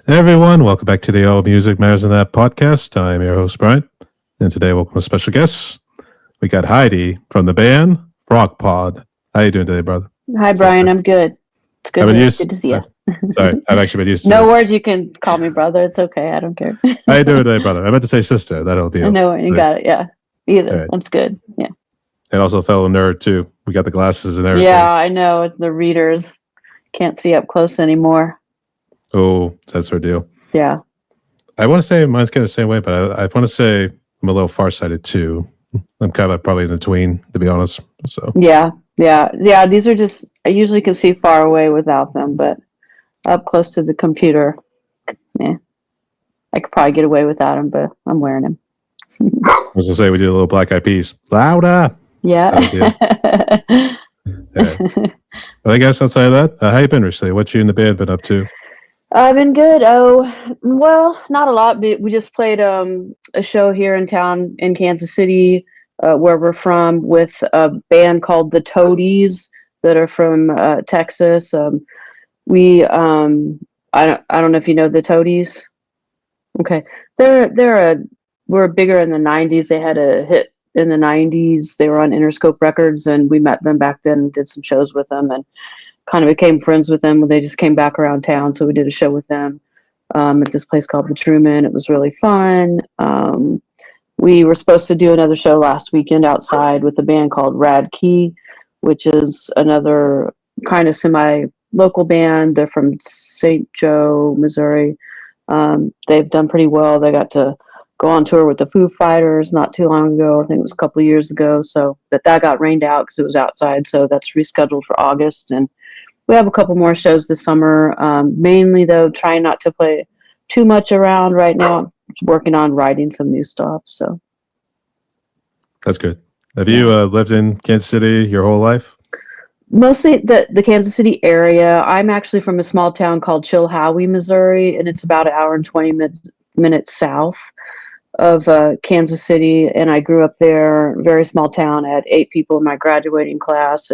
Hey everyone, welcome back to the All Music Matters in That podcast. I'm your host, Brian, and today welcome a special guest. We got Heidi from the band Frogpond. How you doing today, brother? Hi, Brian. Sister? I'm good. It's I've good been to used. good to see you. Sorry, I've actually been used No to. words. You can call me brother. It's okay. I don't care. How you doing today, brother? I meant to say sister. That'll deal. No, you got it. Yeah. All Either. right. That's good. Yeah. And also a fellow nerd too. We got the glasses and everything. Yeah, I know. It's the readers. Can't see up close anymore. Oh, that's our deal. Yeah. I want to say mine's kind of the same way, but I want to say I'm a little farsighted too. I'm kind of probably in between, to be honest. So Yeah. These are just. I usually can see far away without them, but up close to the computer, yeah, I could probably get away without them, but I'm wearing them. I was gonna say we do a little Black Eyed Peas. Louder. Yeah. Yeah. Well, I guess outside of that, how you been recently? What you and the band been up to? I've been good. Oh, well, not a lot. But we just played a show here in town in Kansas City, where we're from, with a band called the Toadies that are from Texas. We I don't know if you know the Toadies. Okay, they're a were bigger in the '90s. They had a hit in the '90s. They were on Interscope Records, and we met them back then and did some shows with them, and kind of became friends with them when they just came back around town. So we did a show with them at this place called the Truman. It was really fun. We were supposed to do another show last weekend outside with a band called Rad Key, which is another kind of semi-local band. They're from St. Joe, Missouri. They've done pretty well. They got to go on tour with the Foo Fighters not too long ago. I think it was a couple of years ago. So that got rained out because it was outside. So that's rescheduled for August. And we have a couple more shows this summer. Mainly, though, trying not to play too much around right now. I'm working on writing some new stuff. So That's good. Have you lived in Kansas City your whole life? mostly the Kansas City area. I'm actually from a small town called Chilhowie, Missouri, and it's about an hour and 20 minutes south of Kansas City, and I grew up there. Very small town. I had 8 people in my graduating class.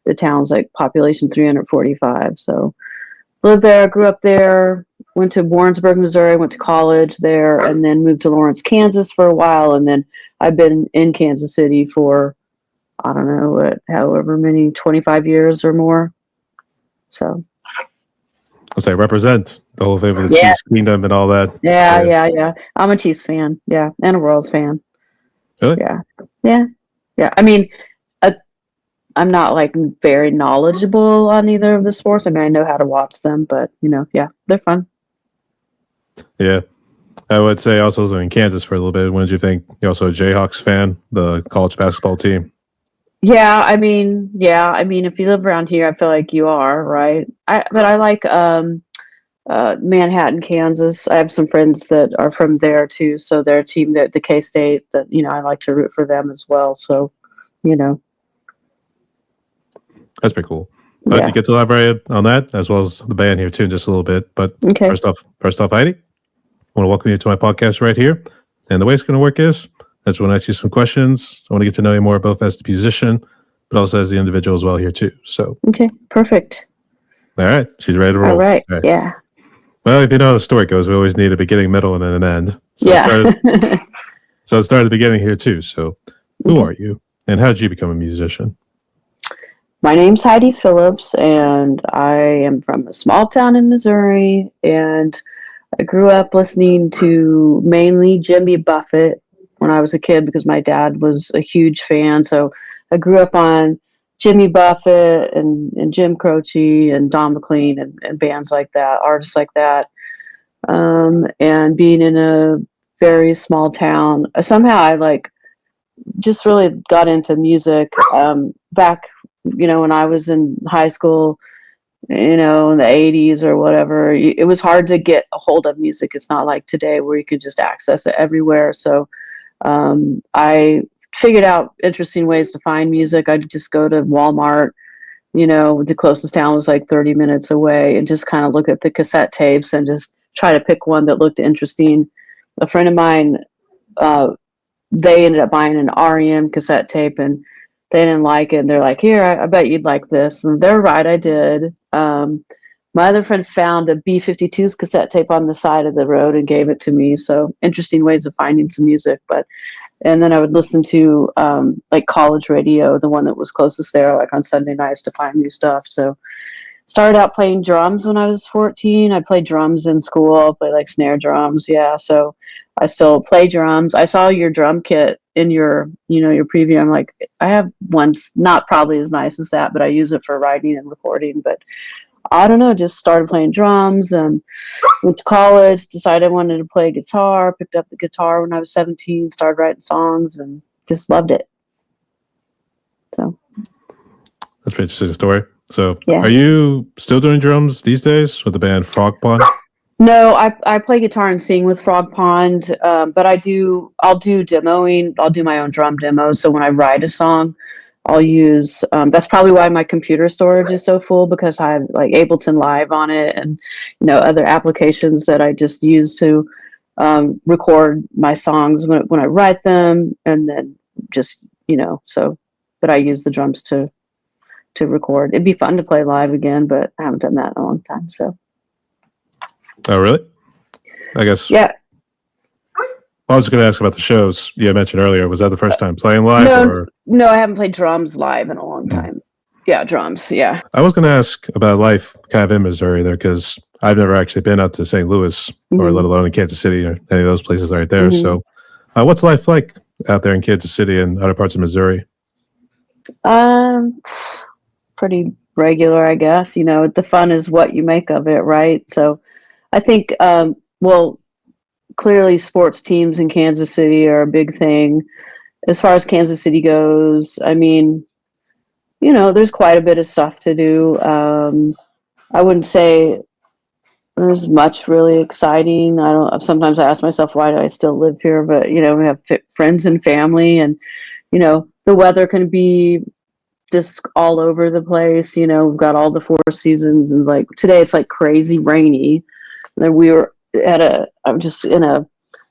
The town's like population 345. So lived there, grew up there, went to Warrensburg, Missouri, went to college there, and then moved to Lawrence, Kansas for a while, and then I've been in Kansas City for I don't know what, however many, 25 years or more. So Let's say represent the whole thing with the yeah, Chiefs Kingdom and all that. yeah. I'm a Chiefs fan, yeah, and a Royals fan. Really? Yeah. I mean, uh, I'm not like very knowledgeable on either of the sports. I mean, I know how to watch them, but yeah, they're fun. Yeah. I would say also was in Kansas for a little bit. When did you think? You're also a Jayhawks fan, the college basketball team. Yeah, I mean, if you live around here, I feel like you are, right? But I like Manhattan, Kansas. I have some friends that are from there too, so their team, the K-State, that I like to root for them as well. So, you know, That's pretty cool. But yeah. you get to elaborate on that as well as the band here too, in just a little bit. But Okay. first off, Heidi, I want to welcome you to my podcast right here. And the way it's going to work is I just want to ask you some questions. I want to get to know you more both as the musician, but also as the individual as well here too. So, Okay, perfect. all right, she's ready to roll. All right. Yeah. Well, if you know how the story goes, we always need a beginning, middle, and then an end. So Yeah. let's start at the beginning here too. So, who are you, and how did you become a musician? My name's Heidi Phillips, and I am from a small town in Missouri, and I grew up listening to mainly Jimmy Buffett when I was a kid because my dad was a huge fan. So I grew up on Jimmy Buffett and Jim Croce and Don McLean and bands like that, artists like that. And being in a very small town, somehow I just really got into music back, when I was in high school, in the 80s or whatever. It was hard to get a hold of music. It's not like today where you can just access it everywhere. So I figured out interesting ways to find music. I'd just go to Walmart, the closest town was like 30 minutes away, and just kind of look at the cassette tapes and just try to pick one that looked interesting. A friend of mine, they ended up buying an REM cassette tape, and they didn't like it. And they're like, "Here, I bet you'd like this." And they're right, I did. My my other friend found a B-52's cassette tape on the side of the road and gave it to me. So interesting ways of finding some music. And then I would listen to like college radio, the one that was closest there, like on Sunday nights to find new stuff. So started out playing drums when I was 14. I played drums in school, played like snare drums. Yeah. So I still play drums. I saw your drum kit in your preview. I'm like, I have one, not probably as nice as that, but I use it for writing and recording. But I don't know, just started playing drums and went to college, decided I wanted to play guitar, picked up the guitar when I was 17, started writing songs and just loved it. So That's a pretty interesting story. So, yeah. Are you still doing drums these days with the band Frogpond? No, I play guitar and sing with Frogpond, but I'll do demoing. I'll do my own drum demos. So when I write a song, I'll use. That's probably why my computer storage is so full, because I have like Ableton Live on it, and other applications that I just use to record my songs when I write them, and then just so. But I use the drums to record. It'd be fun to play live again, but I haven't done that in a long time. So. Oh, really? I guess. Yeah. I was going to ask about the shows you mentioned earlier. Was that the first time playing live? No, I haven't played drums live in a long time. Yeah, drums. Yeah. I was going to ask about life kind of in Missouri there, because I've never actually been out to St. Louis or let alone in Kansas City or any of those places right there. So what's life like out there in Kansas City and other parts of Missouri? Pretty regular, I guess. The fun is what you make of it, right? So I think, clearly sports teams in Kansas City are a big thing. As far as Kansas City goes, I mean, there's quite a bit of stuff to do. I wouldn't say there's much really exciting. Sometimes I ask myself, why do I still live here? But, we have friends and family, and, the weather can be just all over the place. We've got all the 4 seasons, and like today it's like crazy rainy. And then we were I'm just in a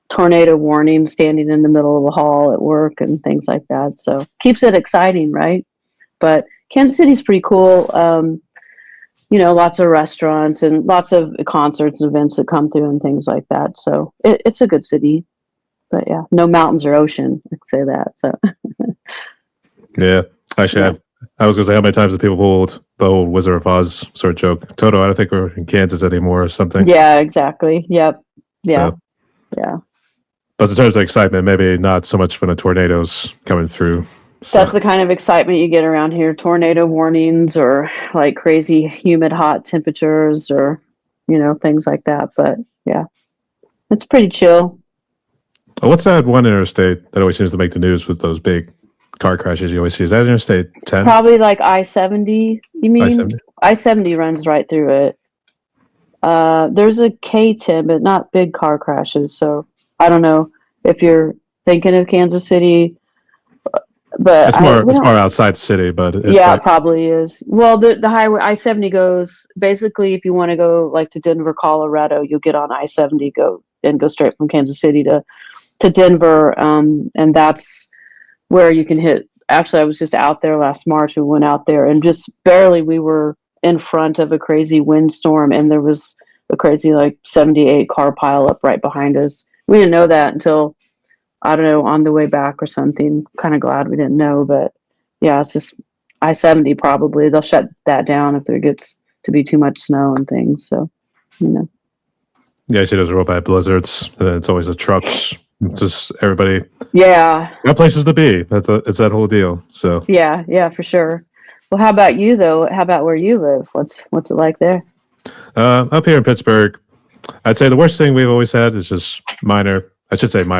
tornado warning, standing in the middle of a hall at work and things like that. So keeps it exciting, right? But Kansas City's pretty cool. Lots of restaurants and lots of concerts and events that come through and things like that. So it's a good city. But yeah, no mountains or ocean, I could say that. So yeah, actually, I was going to say, how many times have people pulled the old Wizard of Oz sort of joke? Toto, I don't think we're in Kansas anymore or something. Yeah, exactly. Yep. Yeah. So, yeah. But in terms of excitement, maybe not so much when a tornado's coming through. So. That's the kind of excitement you get around here. Tornado warnings or like crazy humid hot temperatures or, things like that. But yeah, it's pretty chill. What's that one interstate that always seems to make the news with those big car crashes you always see? Is that Interstate 10? Probably like I-70. You mean? I-70? I-70 runs right through it. There's a K-10, but not big car crashes. So I don't know if you're thinking of Kansas City, but it's more outside the city. But it's it probably is. Well, the highway I-70 goes basically, if you want to go like to Denver, Colorado, you'll get on I-70, go straight from Kansas City to Denver, and that's where you can hit. Actually, I was just out there last March. We went out there, and just barely we were in front of a crazy windstorm, and there was a crazy like 78 car pile up right behind us. We didn't know that until, I don't know, on the way back or something. Kind of glad we didn't know, but yeah, it's just I-70 probably. They'll shut that down if there gets to be too much snow and things. So, Yeah, I see those real bad blizzards. It's always the trucks. It's just everybody. Yeah. Got places to be. It's that whole deal. So. Yeah, for sure. Well, how about you though? How about where you live? What's it like there? Up here in Pittsburgh, I'd say the worst thing we've always had is just minor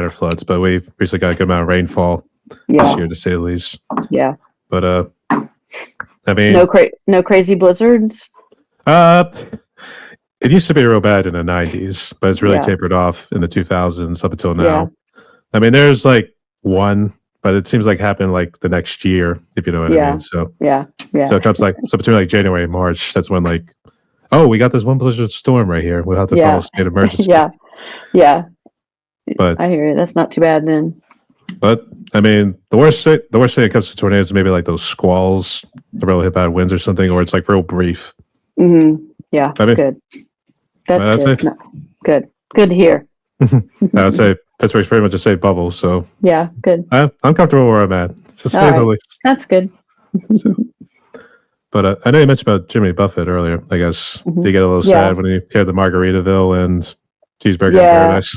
floods, but we've recently got a good amount of rainfall this year, to say the least. Yeah. But I mean, no crazy blizzards. It used to be real bad in the 90s, but it's really tapered off in the 2000s up until now. Yeah. I mean, there's like one, but it seems like happened like the next year, if you know what I mean. So yeah. So it comes between like January and March, that's when like, oh, we got this one blizzard storm right here. We'll have to call a state emergency. Yeah. But I hear you. That's not too bad then. But I mean, the worst thing that comes to tornadoes is maybe like those squalls, the really hit bad winds or something, or it's like real brief. Yeah, I mean, good. well, That's that's good. it. No, good. Good to hear. I would say Pittsburgh's pretty much a safe bubble, so Yeah, good. I'm comfortable where I'm at, to All say the right. least. That's good. So, but I know you mentioned about Jimmy Buffett earlier. I guess do you get a little Yeah. sad when you hear the Margaritaville and Cheeseburger in Yeah. Paradise?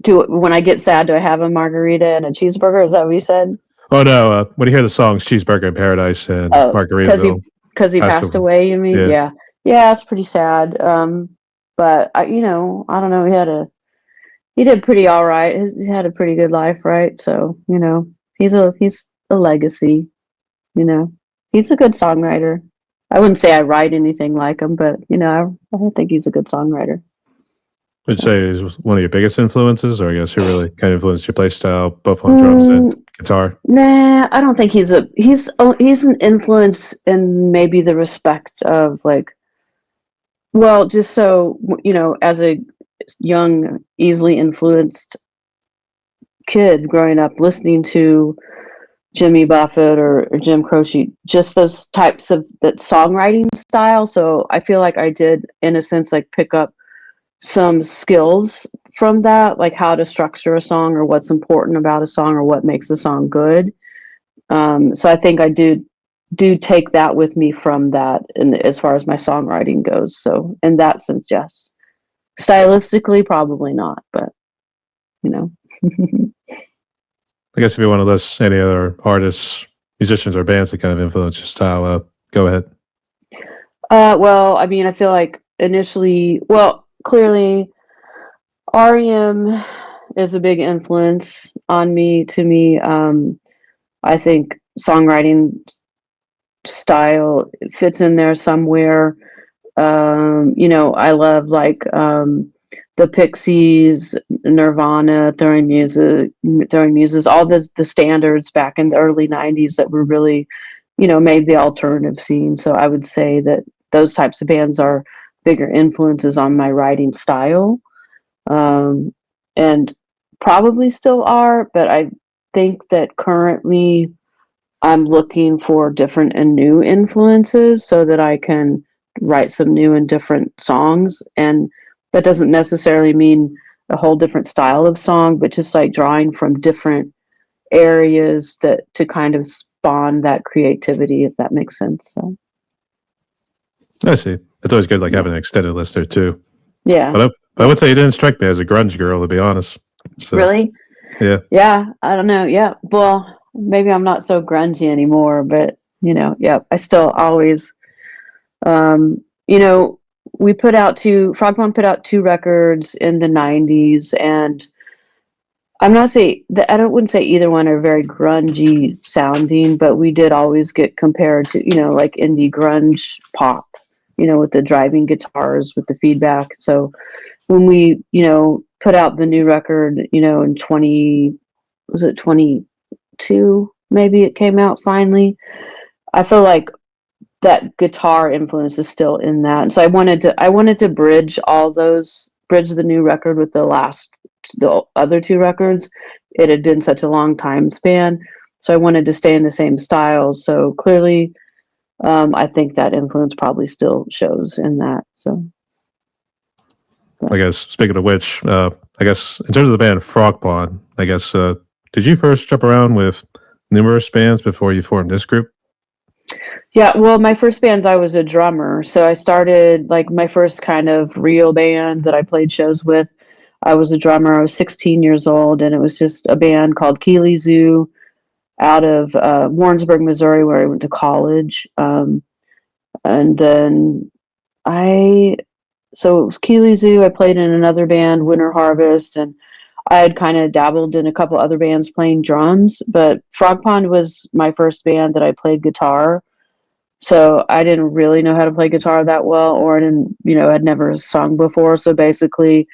When I get sad, do I have a margarita and a cheeseburger? Is that what you said? Oh no! When you hear the songs "Cheeseburger in Paradise" and Oh, Margaritaville, because he passed passed away. away. You mean? Yeah, Yeah, yeah. It's pretty sad. But I don't know. He did pretty all right. He had a pretty good life, right? So he's a legacy. You know, he's a good songwriter. I wouldn't say I write anything like him, but I think he's a good songwriter. would you say he's one of your biggest influences, or I guess who really kind of influenced your play style, both on drums and guitar? Nah, I don't think he's an influence in maybe the respect of like, well, just so as a young, easily influenced kid growing up listening to Jimmy Buffett or Jim Croce, just those types of that songwriting style. So I feel like I did, in a sense, like pick up some skills from that, like how to structure a song or what's important about a song or what makes a song good. So I think I do take that with me from that, and as far as my songwriting goes. So in that sense, yes. Stylistically, probably not, but you know. I guess if you want to list any other artists, musicians, or bands that kind of influence your style, go ahead. Well, I mean, I feel like initially, well, clearly, REM is a big influence on me. To me, I think songwriting style fits in there somewhere. I love like the Pixies, Nirvana, throwing muses, all the standards back in the early '90s that were really, made the alternative scene. So I would say that those types of bands are bigger influences on my writing style, and probably still are. But I think that currently I'm looking for different and new influences so that I can write some new and different songs. And that doesn't necessarily mean a whole different style of song, but just like drawing from different areas that to kind of spawn that creativity, if that makes sense. So I see. It's always good, like yeah. having an extended list there too. Yeah. But I would say you didn't strike me as a grunge girl, to be honest. So, Really? yeah. Yeah. I don't know. Yeah. Well, maybe I'm not so grungy anymore, but yeah, I still always Um, you know, Frogpond put out two records in the '90s, and I wouldn't say either one are very grungy sounding, but we did always get compared to, like indie grunge pop, with the driving guitars, with the feedback. So when we, put out the new record, in was it 22? Maybe it came out finally. I feel like that guitar influence is still in that. And so I wanted to bridge the new record with the other two records. It had been such a long time span. So I wanted to stay in the same style. So clearly, I think that influence probably still shows in that. So I guess speaking of which, I guess in terms of the band Frogpond, I guess did you first jump around with numerous bands before you formed this group? yeah, well, my first band, I was a drummer. So I started like my first kind of real band that I played shows with. I was a drummer. I was 16 years old, and it was just a band called Keeley Zoo out of Warrensburg, Missouri, where I went to college. And then I, so it was Keeley Zoo. I played in another band, Winter Harvest, and I had kind of dabbled in a couple other bands playing drums. But Frogpond was my first band that I played guitar. So I didn't really know how to play guitar that well, or I didn't, had never sung before. So basically,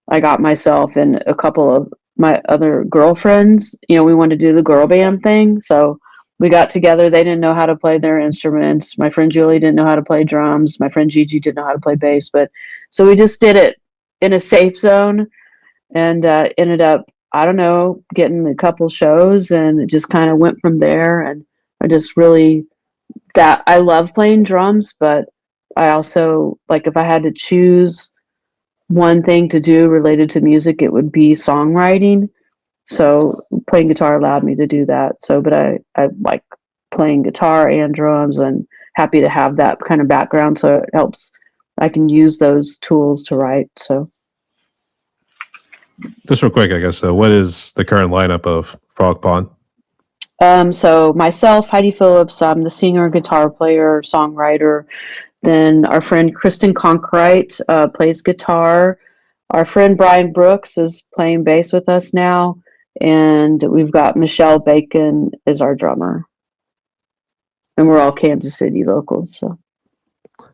I got myself and a couple of my other girlfriends, we wanted to do the girl band thing. So we got together. They didn't know how to play their instruments. My friend Julie didn't know how to play drums. My friend Gigi didn't know how to play bass. But so we just did it in a safe zone, and ended up, I don't know, getting a couple shows, and it just kind of went from there. And I just really that I love playing drums, but I also like if I had to choose one thing to do related to music, it would be songwriting. So playing guitar allowed me to do that. So, but I like playing guitar and drums and happy to have that kind of background. So it helps. I can use those tools to write. So, Just real quick, I guess. What is the current lineup of Frogpond? so myself, Heidi Phillips, I'm the singer, guitar player, songwriter. Then our friend Kristen Conkrite plays guitar. Our friend Brian Brooks is playing bass with us now. And we've got Michelle Bacon as our drummer. And we're all Kansas City locals. So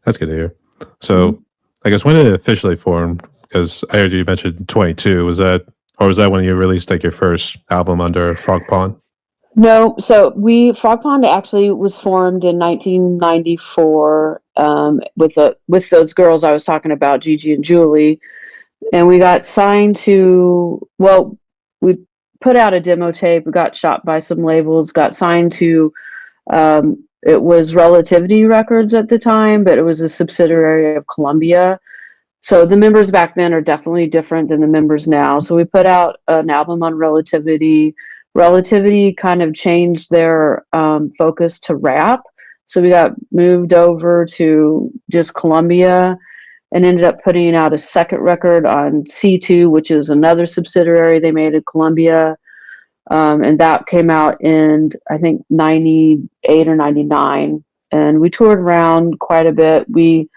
That's good to hear. So, I guess when did it officially form? Because I heard you mentioned 22. Was that when you released like your first album under Frogpond? no, so Frogpond actually was formed in 1994 with those girls I was talking about, Gigi and Julie, and we got signed to. Well, we put out a demo tape, we got shot by some labels, got signed to. It was Relativity Records at the time, but it was a subsidiary of Columbia. So the members back then are definitely different than the members now. So we put out an album on Relativity. Relativity kind of changed their focus to rap. So we got moved over to just Columbia and ended up putting out a second record on C2, which is another subsidiary they made at Columbia. And that came out in, I think, 98 or 99. And we toured around quite a bit. We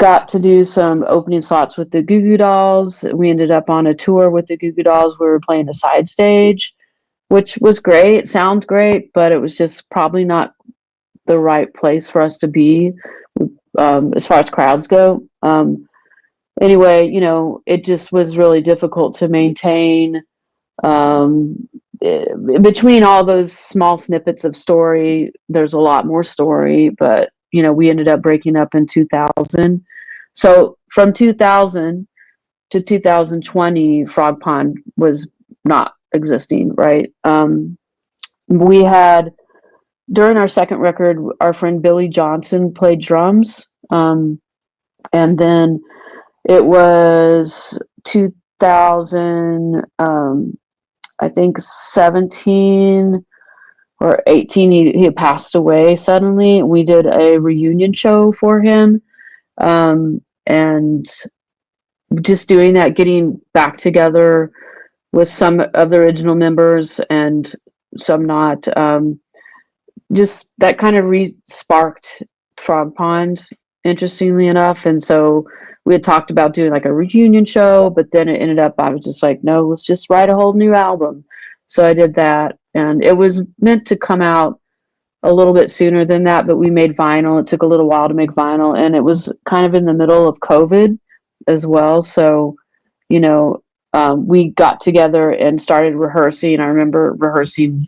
got to do some opening slots with the Goo Goo Dolls. We ended up on a tour with the Goo Goo Dolls. We were playing the side stage, which was great. It sounds great, but it was just probably not the right place for us to be as far as crowds go. Anyway, it just was really difficult to maintain between all those small snippets of story. There's a lot more story, but we ended up breaking up in 2000. So from 2000 to 2020, Frogpond was not existing, right? We had, during our second record, our friend Billy Johnson played drums. And then it was 2000, I think 17 or 18, he passed away suddenly. We did a reunion show for him. And just doing that, getting back together with some of the original members and some not, just that kind of sparked Frogpond, interestingly enough. And so we had talked about doing like a reunion show, but then it ended up, I was just like, no, let's just write a whole new album. So I did that, and it was meant to come out a little bit sooner than that, but we made vinyl. It took a little while to make vinyl, and it was kind of in the middle of COVID as well. So, we got together and started rehearsing. I remember rehearsing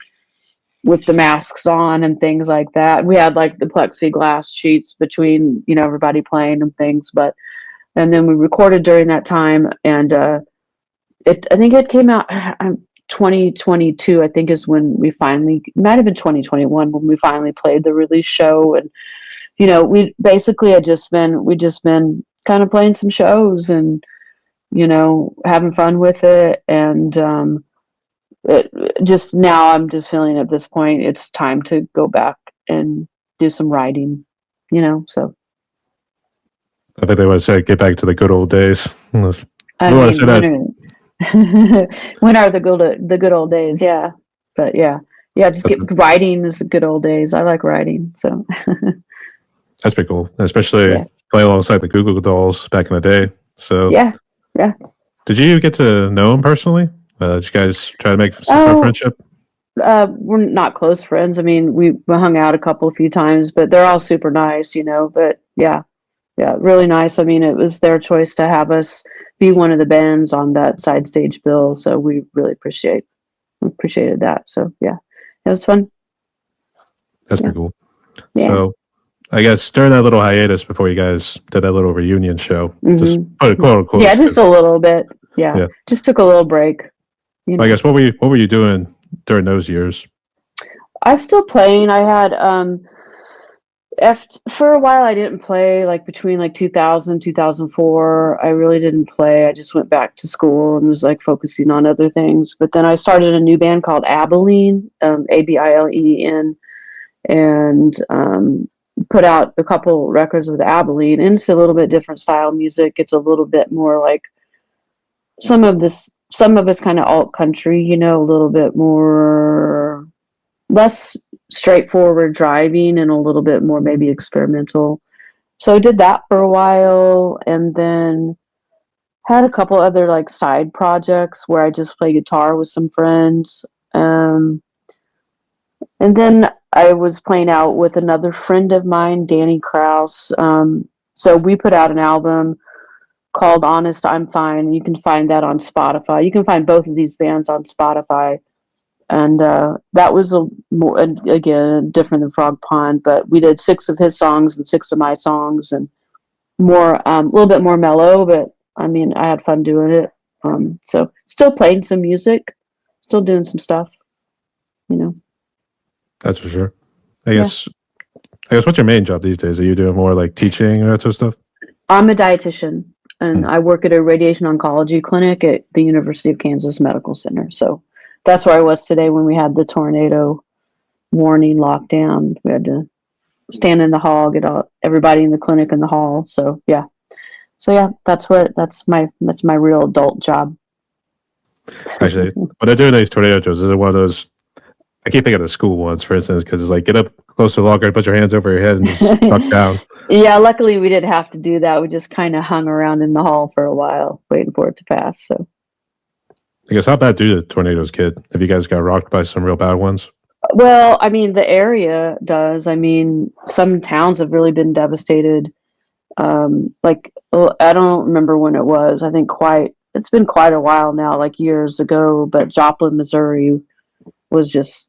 with the masks on and things like that. We had like the plexiglass sheets between, everybody playing and things, and then we recorded during that time. And I think it came out 2022, I think, is when we finally, might have been 2021 when we finally played the release show. And we basically had just been kind of playing some shows and having fun with it. And it just, now I'm just feeling at this point it's time to go back and do some writing, so I think they want to say get back to the good old days. I want mean, to say that. when are the good old days? Yeah, but yeah, just writing is the good old days. I like writing, so that's pretty cool, especially playing alongside the Google Dolls back in the day. So yeah. Did you get to know him personally? Did you guys try to make some sort of friendship? We're not close friends. I mean, we hung out a few times, but they're all super nice, But yeah, really nice. I mean, it was their choice to have us be one of the bands on that side stage bill, so we really appreciated that. So yeah, it was fun. That's pretty cool. Yeah. So I guess during that little hiatus before you guys did that little reunion show, just put a quote unquote. Yeah, just a little bit. Yeah, just took a little break. I guess what were you doing during those years? I'm still playing. I had For a while I didn't play, like between like 2000, 2004. I really didn't play. I just went back to school and was like focusing on other things. But then I started a new band called Abilene, Abilen, and put out a couple records with Abilene. And it's a little bit different style music. It's a little bit more like some of it's kind of alt country, you know, a little bit more less straightforward driving and a little bit more maybe experimental. So I did that for a while, and then had a couple other like side projects where I just play guitar with some friends. And then I was playing out with another friend of mine, Danny Kraus. So we put out an album called Honest I'm Fine. You can find that on Spotify. You can find both of these bands on Spotify. And that was a more, again, different than Frogpond, but we did 6 of his songs and 6 of my songs, and more, a little bit more mellow, but I mean, I had fun doing it. So still playing some music, still doing some stuff, you know. That's for sure. I guess what's your main job these days? Are you doing more like teaching or that sort of stuff? I'm a dietitian, and I work at a radiation oncology clinic at the University of Kansas Medical Center. So that's where I was today when we had the tornado warning lockdown. We had to stand in the hall, get everybody in the clinic in the hall. So yeah, that's my real adult job. Actually, when they're doing these tornado drills, is it one of those? I keep thinking of the school ones, for instance, because it's like get up close to the logger, put your hands over your head, and just duck down. Yeah, luckily we didn't have to do that. We just kind of hung around in the hall for a while, waiting for it to pass. So, I guess how bad do the tornadoes get? Have you guys got rocked by some real bad ones? well, I mean, the area does. I mean, some towns have really been devastated. I don't remember when it was. I think it's been quite a while now, like years ago. But Joplin, Missouri, was just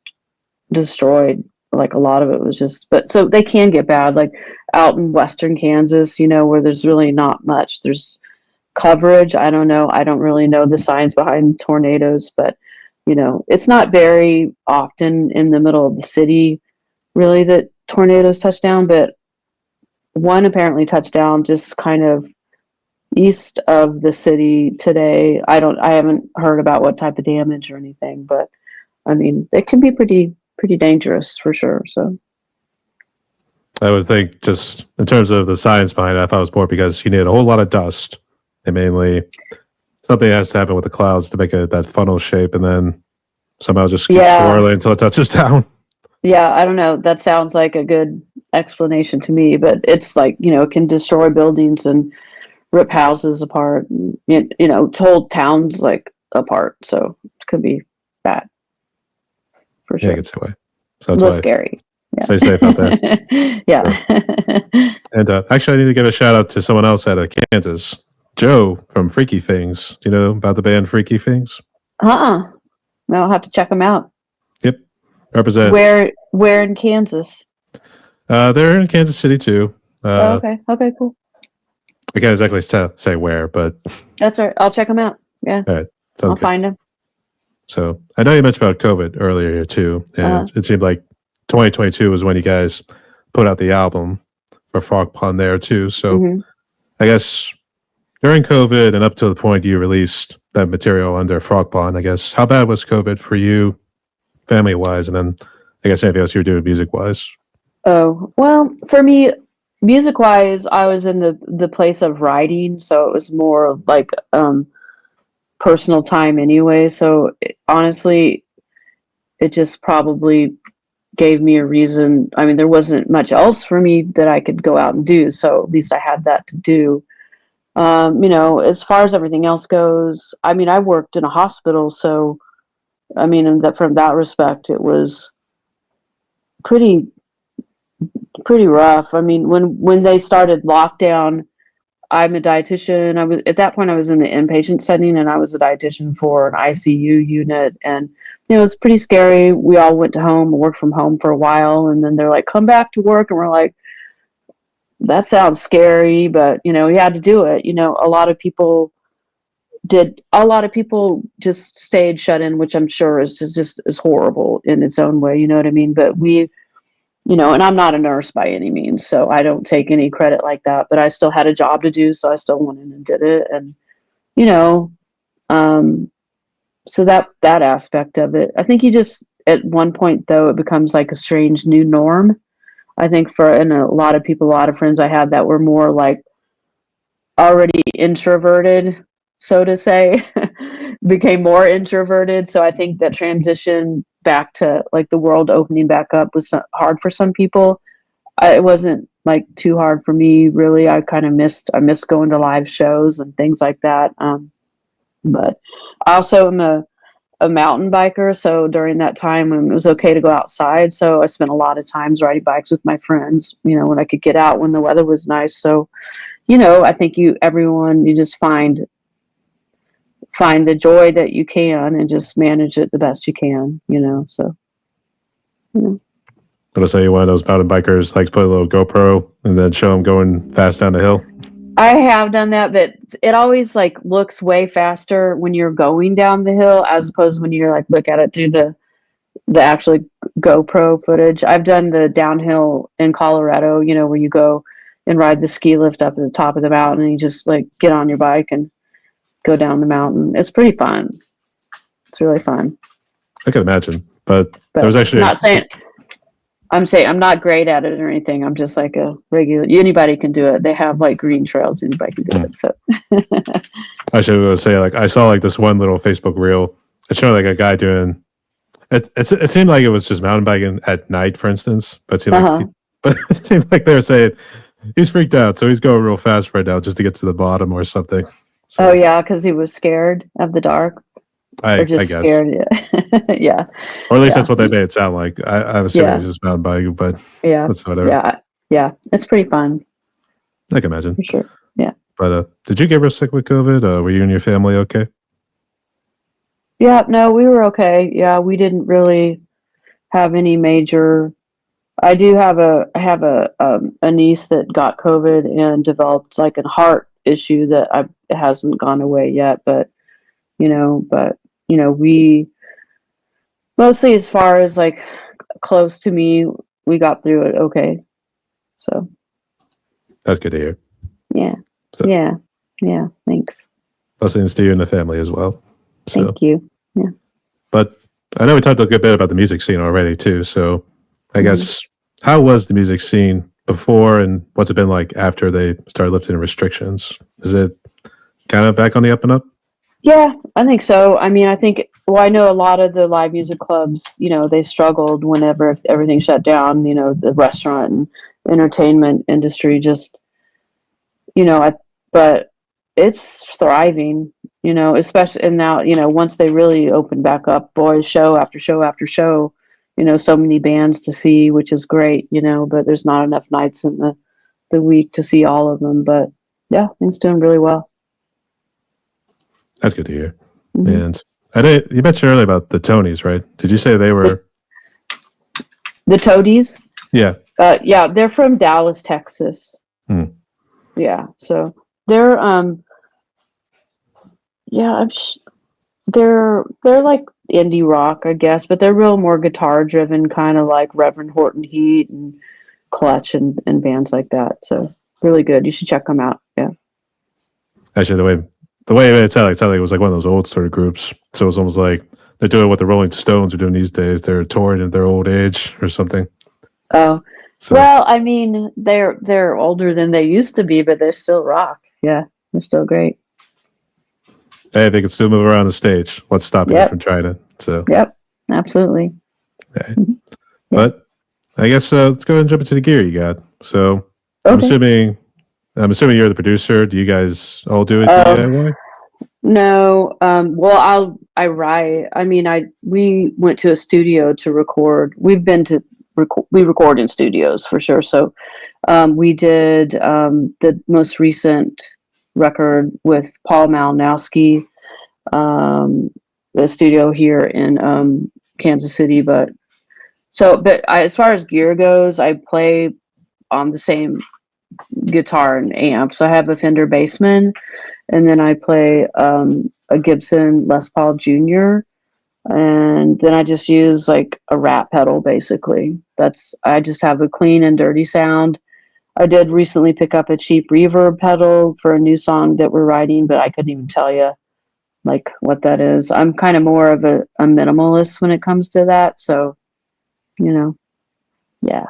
destroyed. Like a lot of it was just, but so they can get bad. Like out in western Kansas, you know, where there's really not much. There's coverage. I don't know. I don't really know the science behind tornadoes, but you know, it's not very often in the middle of the city, really, that tornadoes touch down. But one apparently touched down just kind of east of the city today. I haven't heard about what type of damage or anything, but I mean, it can be pretty dangerous for sure. So I would think just in terms of the science behind it, I thought it was more because you need a whole lot of dust, and mainly something has to happen with the clouds to make that funnel shape, and then somehow just keep swirling until it touches down. Yeah, I don't know. That sounds like a good explanation to me, but it's like, you know, it can destroy buildings and rip houses apart, and, you know, whole towns like apart. So it could be bad for sure. Yeah, it's away. So that's a little scary. Yeah. Stay safe out there. Yeah. Sure. And actually, I need to give a shout out to someone else out of Kansas, Joe from Freaky Things. Do you know about the band Freaky Things? No, I'll have to check them out. Yep, represents. Where in Kansas? They're in Kansas City too. Okay, cool. I can't exactly say where, but that's all right. I'll check them out. Yeah, all right, I'll find them. So I know you mentioned about COVID earlier here too, and it seemed like 2022 was when you guys put out the album for Frogpond there too. So I guess during COVID and up to the point you released that material under Frogpond, I guess how bad was COVID for you, family wise, and then I guess anything else you were doing music wise? Oh well, for me, music wise, I was in the place of writing, so it was more like personal time anyway. So honestly, it just probably gave me a reason. I mean, there wasn't much else for me that I could go out and do, so at least I had that to do. You know, as far as everything else goes, I mean, I worked in a hospital, so I mean, from that respect, it was pretty rough. I mean, when they started lockdown, I'm a dietitian. I was at that point I was in the inpatient setting, and I was a dietitian for an ICU unit, and you know, it was pretty scary. We all went to home, worked from home for a while, and then they're like, "Come back to work," and we're like, "That sounds scary," but you know, we had to do it. You know, a lot of people just stayed shut in, which I'm sure is horrible in its own way. You know what I mean? But we and I'm not a nurse by any means, so I don't take any credit like that, but I still had a job to do, so I still went in and did it. And, you know, um, so that aspect of it, I think you just, at one point though, it becomes like a strange new norm. I think and a lot of people, a lot of friends I had that were more like already introverted, so to say, became more introverted. So I think that transition back to like the world opening back up was hard for some people. It wasn't like too hard for me, really. I missed going to live shows and things like that. But I also am a mountain biker. So during that time when it was okay to go outside, so I spent a lot of times riding bikes with my friends, when I could get out when the weather was nice. So, I think you just find the joy that you can and just manage it the best you can, so. I'm gonna say you're one of those mountain bikers like to put a little GoPro and then show them going fast down the hill. I have done that, but it always like looks way faster when you're going down the hill as opposed to when you're like look at it through the actual GoPro footage. I've done the downhill in Colorado, where you go and ride the ski lift up at the top of the mountain and you just like get on your bike and go down the mountain. It's pretty fun. It's really fun. I can imagine, but there was actually I'm saying I'm not great at it or anything. I'm just like a regular. Anybody can do it. They have like green trails. Anybody can do it. So I should say like I saw like this one little Facebook reel. It showed like a guy doing. It seemed like it was just mountain biking at night, for instance. But it seemed like they were saying he's freaked out, so he's going real fast right now just to get to the bottom or something. So, oh yeah, because he was scared of the dark. I guess. Scared. Yeah. Or at least that's what they made it sound like. I was assuming it was just mountain biking, but yeah, that's whatever. Yeah, it's pretty fun. I can imagine. For sure. Yeah. But did you get real sick with COVID? Were you and your family okay? Yeah, no, we were okay. Yeah, we didn't really have any major. I have a niece that got COVID and developed like a heart issue that it hasn't gone away yet, but we mostly, as far as like close to me, we got through it okay. So that's good to hear. Yeah. So, yeah. Thanks. Blessings to you and the family as well. So, thank you. Yeah. But I know we talked a good bit about the music scene already too. So I guess how was the music scene before and what's it been like after they started lifting restrictions? Is it kind of back on the up and up? Yeah, I think so. I mean, I know a lot of the live music clubs, they struggled whenever everything shut down, the restaurant and entertainment industry just, but it's thriving, especially, and now, once they really open back up, boy, show after show after show, so many bands to see, which is great, but there's not enough nights in the week to see all of them. But yeah, things doing really well. That's good to hear. And you mentioned earlier about the Tonys, right? Did you say they were the Toadies? Yeah. Yeah, they're from Dallas, Texas. Yeah, so they're they're like indie rock, I guess, but they're real more guitar driven, kind of like Reverend Horton Heat and Clutch and bands like that. So really good. You should check them out. Yeah. Actually, the way it sounded like it was like one of those old sort of groups. So it was almost like they're doing what the Rolling Stones are doing these days. They're touring at their old age or something. Oh, so. Well, I mean, they're older than they used to be, but they're still rock. Yeah, they're still great. Hey, they can still move around the stage. What's stopping you from trying it? So. Yep, absolutely. Okay. But I guess let's go ahead and jump into the gear you got. So okay. I'm assuming you're the producer. Do you guys all do it DIY? No. Well, I write. I mean, we went to a studio to record. We've been to we record in studios for sure. So we did the most recent record with Paul Malinowski, the studio here in Kansas City. But as far as gear goes, I play on the same guitar and amp. So I have a Fender Bassman, and then I play a Gibson Les Paul Jr. And then I just use like a rat pedal basically. I just have a clean and dirty sound. I did recently pick up a cheap reverb pedal for a new song that we're writing, but I couldn't even tell you like what that is. I'm kind of more of a minimalist when it comes to that. So, yeah.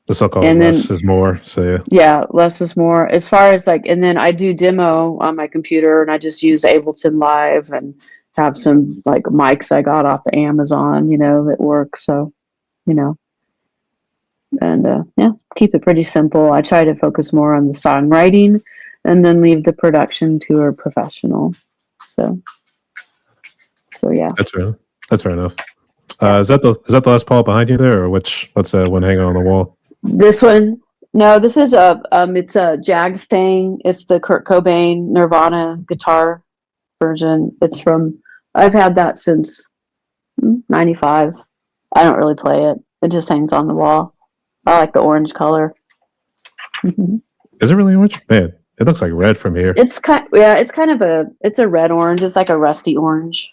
The so-called And then, less is more. So yeah. yeah, less is more. As far as like, and then I do demo on my computer and I just use Ableton Live and have some like mics I got off of Amazon, that work. So, you know, and yeah, keep it pretty simple. I try to focus more on the songwriting and then leave the production to a professional. So yeah. That's fair enough. Is that the Les Paul behind you there, or what's that one hanging on the wall? This one, no, this is it's a Jag Stang. It's the Kurt Cobain Nirvana guitar version. I've had that since '95. I don't really play it. It just hangs on the wall. I like the orange color. Is it really orange? Man, it looks like red from here. It's kind of it's a red orange. It's like a rusty orange.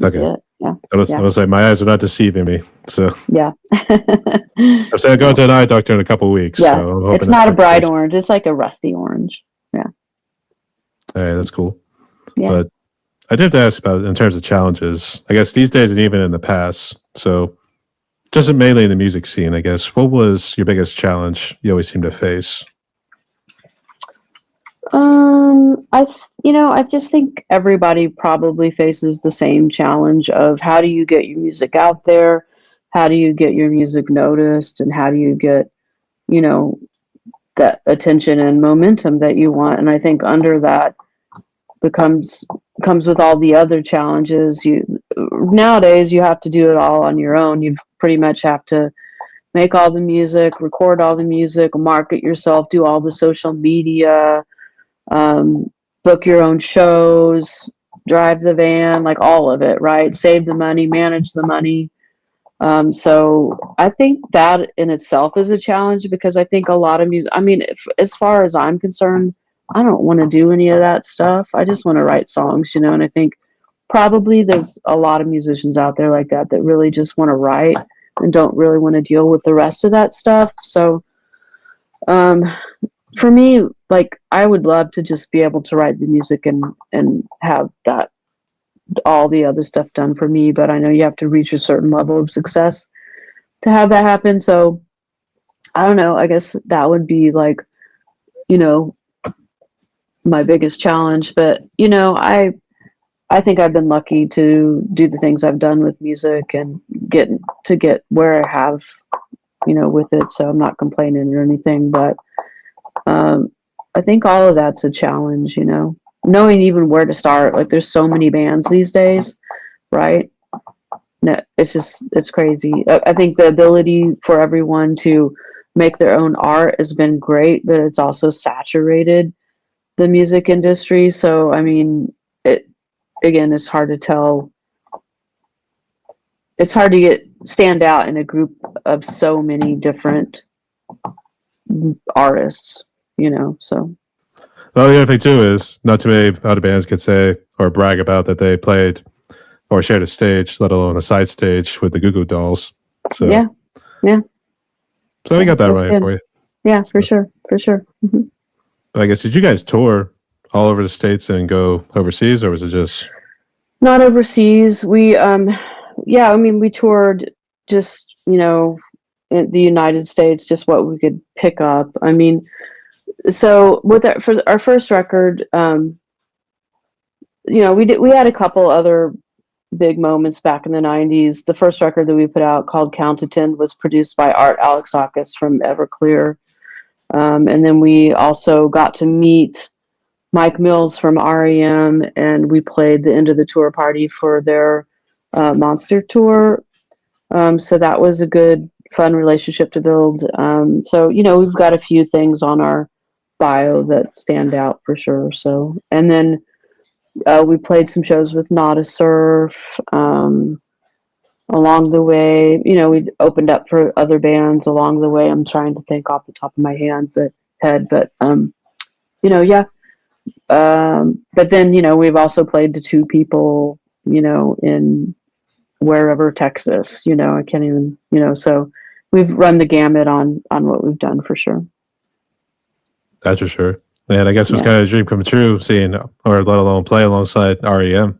Okay. Yeah. I was like, my eyes are not deceiving me. So yeah. I'm saying I'm going to an eye doctor in a couple of weeks. Yeah. So it's not a bright orange. It's like a rusty orange. Yeah. Hey, that's cool. Yeah. But I did have to ask about in terms of challenges. I guess these days and even in the past. So just mainly in the music scene, I guess. What was your biggest challenge you always seem to face? I just think everybody probably faces the same challenge of how do you get your music out there? How do you get your music noticed? And how do you get, that attention and momentum that you want? And I think under that comes with all the other challenges. Nowadays you have to do it all on your own. You pretty much have to make all the music, record all the music, market yourself, do all the social media, book your own shows, drive the van, like all of it, right? Save the money, manage the money. So I think that in itself is a challenge because I think a lot of music, as far as I'm concerned, I don't want to do any of that stuff. I just want to write songs, and I think probably there's a lot of musicians out there like that really just want to write and don't really want to deal with the rest of that stuff. So, for me, like I would love to just be able to write the music and have that all the other stuff done for me, but I know you have to reach a certain level of success to have that happen. So I don't know, I guess that would be like, my biggest challenge, but I think I've been lucky to do the things I've done with music and get where I have, with it. So I'm not complaining or anything, but I think all of that's a challenge, knowing even where to start. Like there's so many bands these days, right? No, it's crazy. I think the ability for everyone to make their own art has been great, but it's also saturated the music industry. So, it's hard to tell. It's hard to stand out in a group of so many different artists, so. Well, the other thing too is not too many other bands could say or brag about that they played or shared a stage, let alone a side stage with the Goo Goo Dolls. So yeah. So we got that right for you. Yeah, for sure. Mm-hmm. I guess, did you guys tour all over the States and go overseas, or was it just not overseas? We we toured just in the United States, just what we could pick up. So for our first record, we had a couple other big moments back in the 90s. The first record that we put out, called Count to 10, was produced by Art Alexakis from Everclear. And then we also got to meet Mike Mills from REM, and we played the end of the tour party for their Monster tour. So that was a good, fun relationship to build. So, we've got a few things on our bio that stand out for sure. So, and then we played some shows with Nada Surf along the way. We opened up for other bands along the way. I'm trying to think off the top of my head, but yeah. But then, we've also played to two people, in wherever Texas, I can't even, so we've run the gamut on what we've done for sure. That's for sure. And I guess it was Yeah. kind of a dream come true seeing, or let alone play alongside REM.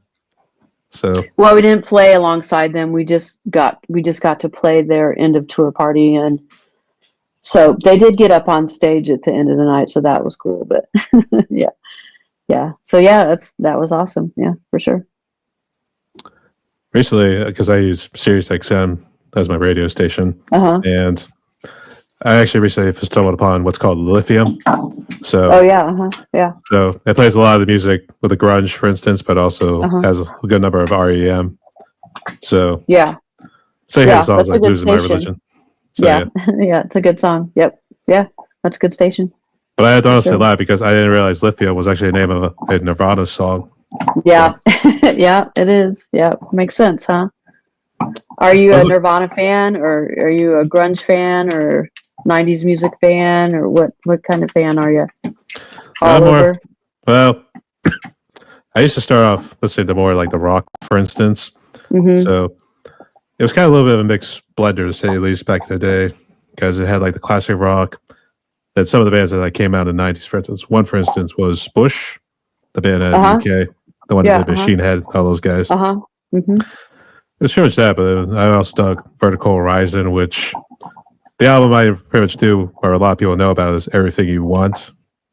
So Well, we didn't play alongside them. We just got to play their end of tour party, and so they did get up on stage at the end of the night, so that was cool. But yeah. So yeah, that was awesome. Yeah, for sure. recently, because I use Sirius XM as my radio station, and I actually recently stumbled upon what's called Lithium. So, yeah. So it plays a lot of the music with the grunge, for instance, but also has a good number of REM. So yeah, his songs like "Losing My Religion." So, yeah, it's a good song. Yep, yeah, that's a good station. But I had to honestly lie because I didn't realize Lithium was actually the name of a Nirvana song. Yeah, so. Yeah, it is. Yeah, makes sense, huh? Are you a Nirvana fan, or are you a grunge fan, or 90s music fan, or what kind of fan are you? All over? Well, I used to start off listening to more like the rock, for instance. So it was kind of a little bit of a mixed blender, to say the least, back in the day, because it had like the classic rock. That some of the bands that like came out in the 90s, for instance. One, for instance, was Bush, the band out of the UK, the one that did Machine Head, all those guys. It was pretty much that, but I also dug Vertical Horizon, which the album I pretty much do, or a lot of people know about, is Everything You Want.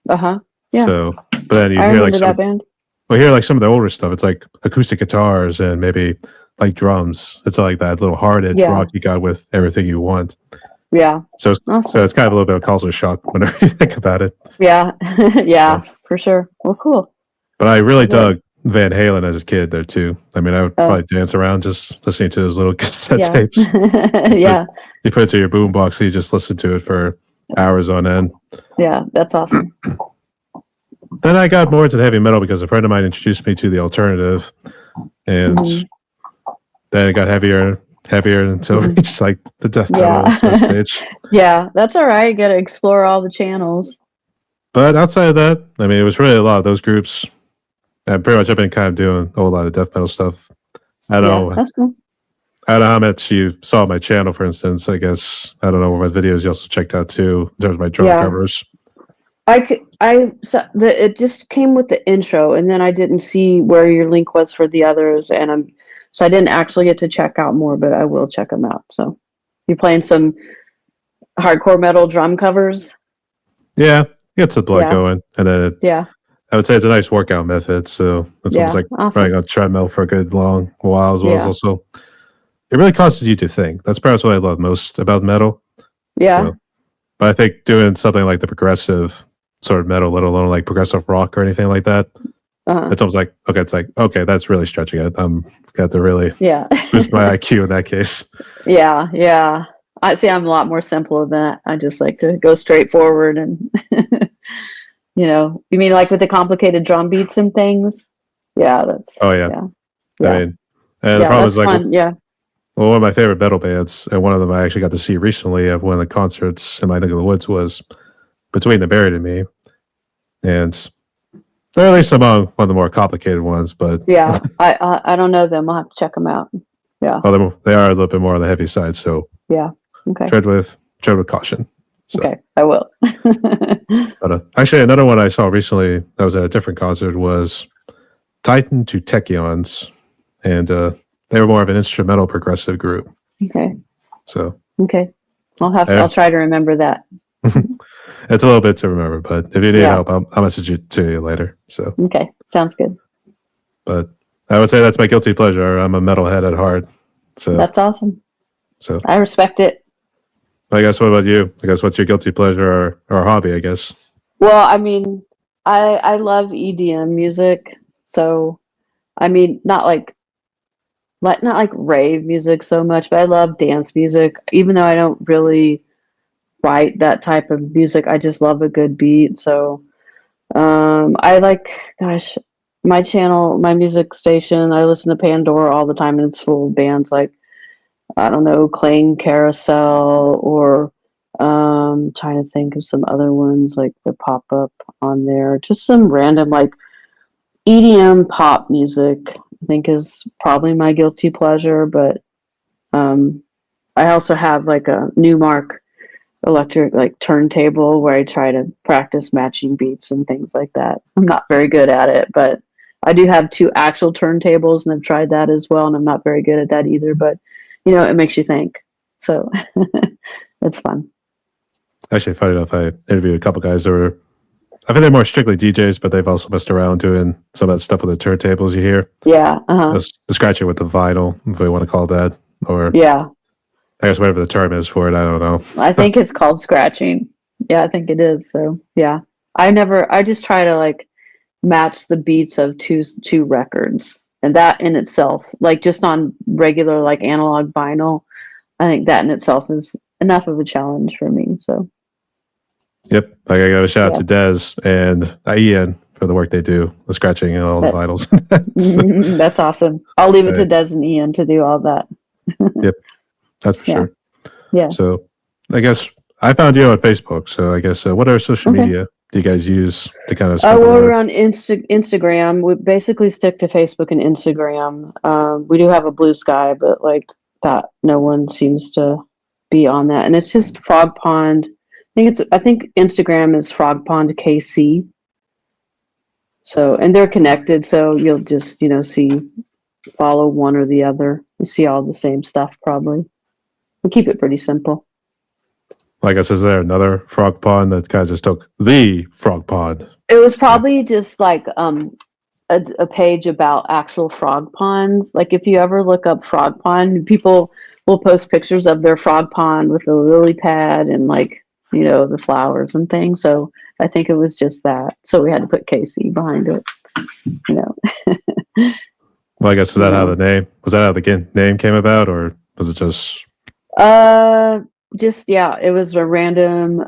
Yeah. So, but then you hear like that band. Well, hear like some of the older stuff. It's like acoustic guitars and maybe like drums. It's like that little hard edge rock you got with Everything You Want. Yeah. So it's kind of a little bit of culture shock whenever you think about it. Yeah. Yeah, for sure. Well, cool. But I really dug Van Halen as a kid there too. I mean, I would probably dance around just listening to those little cassette tapes. You put it to your boombox, so you just listen to it for hours on end. Yeah, that's awesome. Then I got more into heavy metal because a friend of mine introduced me to the alternative, and then it got heavier until it reached like the death metal stage. Yeah, that's all right. You got to explore all the channels. But outside of that, I mean, it was really a lot of those groups. And pretty much I've been kind of doing a whole lot of death metal stuff. I don't know. That's cool. I don't know how much you saw my channel, for instance. I guess I don't know what videos you also checked out too in terms of my drum covers. It just came with the intro, and then I didn't see where your link was for the others, and so I didn't actually get to check out more, but I will check them out. So you're playing some hardcore metal drum covers? Yeah, gets the blood going, and then I would say it's a nice workout method. So it's almost like running on a treadmill for a good long while, as well as also it really causes you to think. That's perhaps what I love most about metal. Yeah. So, but I think doing something like the progressive sort of metal, let alone like progressive rock or anything like that, it's almost like okay, that's really stretching it. I'm got to really boost my IQ in that case. Yeah. I'm a lot more simple than that. I just like to go straight forward and you mean like with the complicated drum beats and things? Yeah, that's I mean, and the problem is like well, one of my favorite metal bands, and one of them I actually got to see recently at one of the concerts in my neck of the woods, was Between the Buried and Me. And they're at least among one of the more complicated ones, but I don't know them. I'll have to check them out. Yeah. Well, they are a little bit more on the heavy side, so okay. Tread with caution. So. Okay, I will. But actually, another one I saw recently that was at a different concert was Titan to Tachyons, and they were more of an instrumental progressive group. Okay. So. Okay, I'll try to remember that. It's a little bit to remember, but if you need help, I'll message it to you later. So. Okay, sounds good. But I would say that's my guilty pleasure. I'm a metalhead at heart. So. That's awesome. So. I respect it. I guess what about you? I guess what's your guilty pleasure or hobby, I guess? Well, I mean, I love EDM music. So, I mean, not like rave music so much, but I love dance music. Even though I don't really write that type of music, I just love a good beat. So, I like, my channel, my music station, I listen to Pandora all the time, and it's full of bands like, I don't know, Clang Carousel, or trying to think of some other ones like that pop up on there. Just some random like EDM pop music. I think is probably my guilty pleasure, but I also have like a Newmark electric like turntable where I try to practice matching beats and things like that. I'm not very good at it, but I do have two actual turntables and I've tried that as well, and I'm not very good at that either, but it makes you think. So it's fun. Actually, funny enough, I interviewed a couple guys that were, I think they're more strictly DJs, but they've also messed around doing some of that stuff with the turntables you hear. Yeah. The scratching with the vinyl, if we want to call it that, or Yeah. I guess whatever the term is for it, I don't know. I think it's called scratching. Yeah, I think it is. So yeah. I just try to like match the beats of two records. And that in itself, like just on regular like analog vinyl, I think that in itself is enough of a challenge for me. So Yep, like I got a shout out yeah. to Des and Ian for the work they do, the scratching and all the vinyls. So, That's awesome. I'll leave it to Des and Ian to do all that. Yep, that's for sure. Yeah. So I guess I found you on Facebook. So I guess what other social media do you guys use to kind of? Oh, well, we're on Instagram. We basically stick to Facebook and Instagram. We do have a Blue Sky, but like that, no one seems to be on that. And it's just Frogpond. I think Instagram is Frogpond KC. So, and they're connected, so you'll just follow one or the other. You see all the same stuff probably. We keep it pretty simple. I guess is there another frog pond that kind of just took the frog pond? It was probably just like a page about actual frog ponds. Like if you ever look up frog pond, people will post pictures of their frog pond with a lily pad and like the flowers and things. So I think it was just that. So we had to put KC behind it. Well, I guess is that how the name was? That how the name came about, or was it just? It was a random.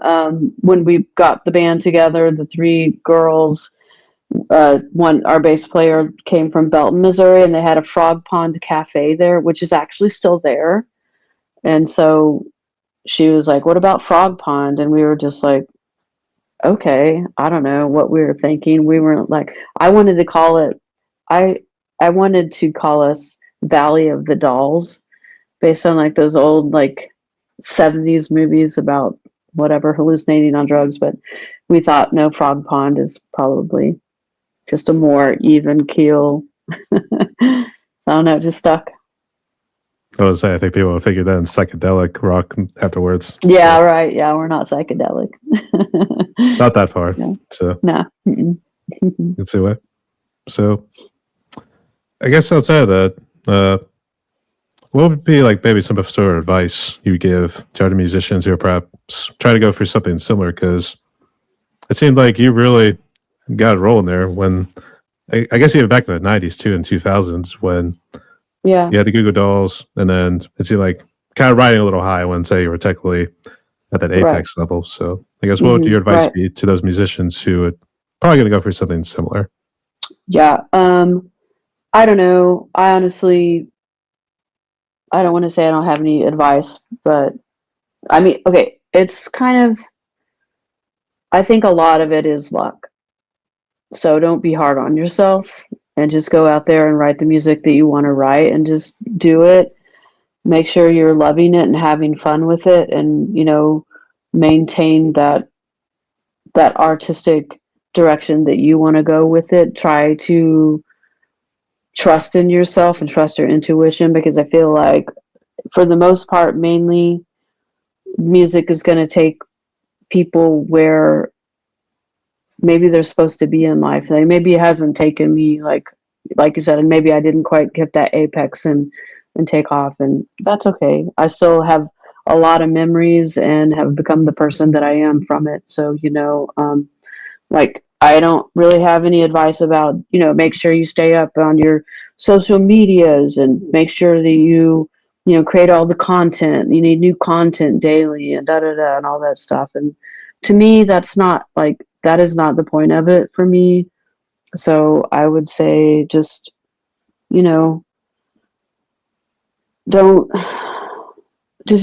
When we got the band together, the three girls. Our bass player came from Belton, Missouri, and they had a Frog Pond Cafe there, which is actually still there. And so she was like, "What about Frog Pond?" And we were just like, "Okay, I don't know what we were thinking." We weren't like, I wanted to call it. I wanted to call us Valley of the Dolls, based on like those old like 70s movies about whatever hallucinating on drugs. But we thought, no, Frog Pond is probably just a more even keel. I don't know, it just stuck. I was say I think people will figure that in psychedelic rock afterwards. Yeah, so. Right. Yeah, we're not psychedelic. Not that far. No. So no. Let's see what. So I guess outside of that, what would be like maybe some sort of advice you give to other musicians who are perhaps trying to go for something similar? Because it seemed like you really got it rolling there when I guess even back in the 90s too, and 2000s when you had the Goo Goo Dolls, and then it seemed like kind of riding a little high when say you were technically at that apex level. So I guess what would your advice be to those musicians who are probably going to go for something similar? Yeah. I don't know. I honestly, I don't want to say I don't have any advice, but I mean, okay, it's kind of, I think a lot of it is luck. So don't be hard on yourself and just go out there and write the music that you want to write and just do it. Make sure you're loving it and having fun with it, and maintain that artistic direction that you want to go with it. Try to trust in yourself and trust your intuition, because I feel like for the most part, mainly music is going to take people where maybe they're supposed to be in life. Like maybe it hasn't taken me like you said, and maybe I didn't quite hit that apex and take off, and that's okay. I still have a lot of memories and have become the person that I am from it. So, like I don't really have any advice about, make sure you stay up on your social medias and make sure that you create all the content. You need new content daily and and all that stuff. And to me, that is not the point of it for me. So I would say just, you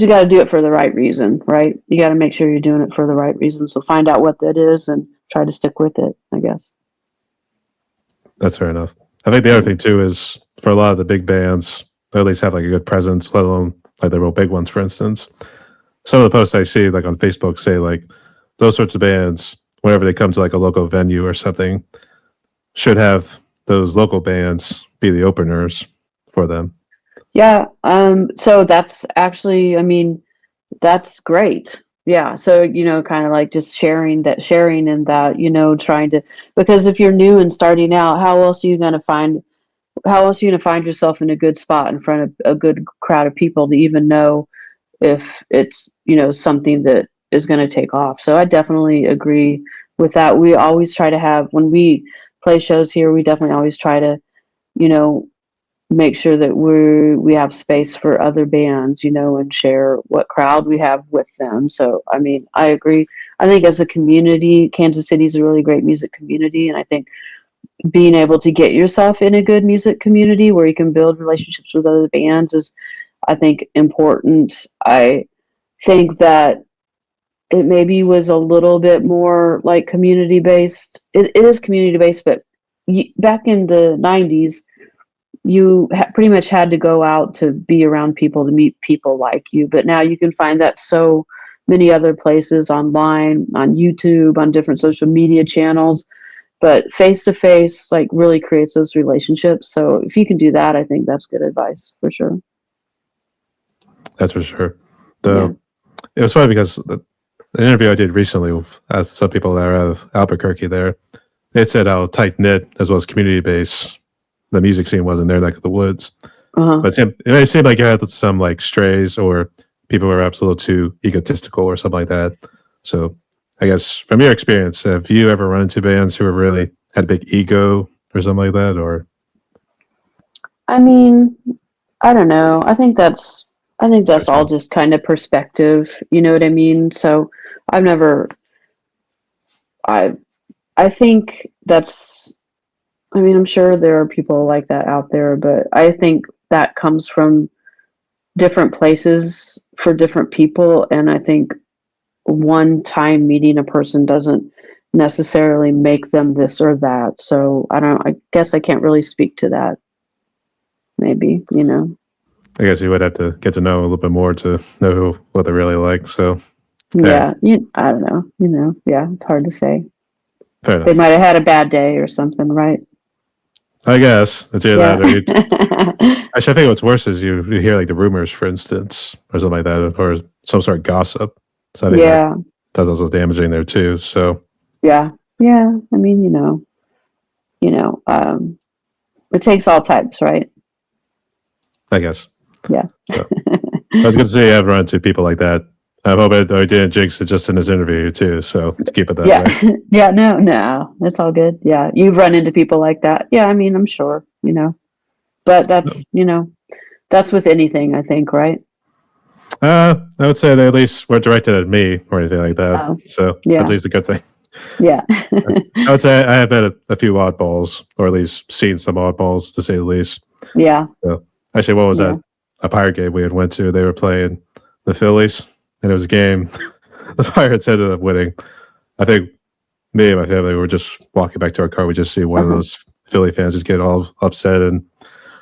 got to do it for the right reason, right? You got to make sure you're doing it for the right reason. So find out what that is and try to stick with it, I guess. That's fair enough. I think the other thing too is for a lot of the big bands, they at least have like a good presence, let alone like the real big ones, for instance. Some of the posts I see like on Facebook say like those sorts of bands, whenever they come to like a local venue or something, should have those local bands be the openers for them. Yeah. So that's actually, I mean, that's great. Yeah. So, kind of like just sharing in that, trying to, because if you're new and starting out, how else are you going to find yourself in a good spot in front of a good crowd of people to even know if it's, something that is going to take off. So I definitely agree with that. We always try to have, when we play shows here, we definitely always try to, you know, make sure that we have space for other bands, and share what crowd we have with them. So, I mean, I agree. I think as a community, Kansas City is a really great music community, and I think being able to get yourself in a good music community where you can build relationships with other bands is, I think, important. I think that it maybe was a little bit more like community based. It is community based, but back in the 90s, you pretty much had to go out to be around people to meet people like you. But now you can find that so many other places, online, on YouTube, on different social media channels. But face to face, like, really creates those relationships. So if you can do that, I think that's good advice for sure. That's for sure. Yeah. It was funny because the interview I did recently with some people that are out of Albuquerque there, it said how tight knit as well as community based the music scene was in their neck of the woods. Uh-huh. But it seemed like you had some like strays or people who were perhaps a little too egotistical or something like that. So I guess from your experience, have you ever run into bands who were really had a big ego or something like that? Or I mean, I don't know. I think that's all Gotcha. just kind of perspective. You know what I mean? So I've never I I think that's I mean, I'm sure there are people like that out there, but I think that comes from different places for different people, and I think one time meeting a person doesn't necessarily make them this or that. So I guess I can't really speak to that. Maybe, I guess you would have to get to know a little bit more to know what they really like. So yeah, Yeah, I don't know, yeah, it's hard to say. fair They enough. might have had a bad day or something, right? I guess it's either Yeah. that or you. Actually, I think what's worse is you hear like the rumors, for instance, or something like that, or some sort of gossip. So I think Yeah, that's also damaging there too. So yeah, yeah. I mean, it takes all types, right? I guess. Yeah. So that's good to see you have run into people like that. I hope I didn't jinx it just in this interview too. So let's keep it that Yeah. way. Yeah, no, that's all good. Yeah. You've run into people like that. Yeah, I mean, I'm sure, but that's with anything, I think, right? I would say they at least weren't directed at me or anything like that. Oh, So that's yeah. at least a good thing. Yeah. I would say I have met a few oddballs, or at least seen some oddballs to say the least. Yeah. So actually, what was Yeah. that? A Pirate game we had went to. They were playing the Phillies, and it was a game. The Pirates ended up winning. I think me and my family were just walking back to our car. We just see one of Uh-huh. those Philly fans just get all upset and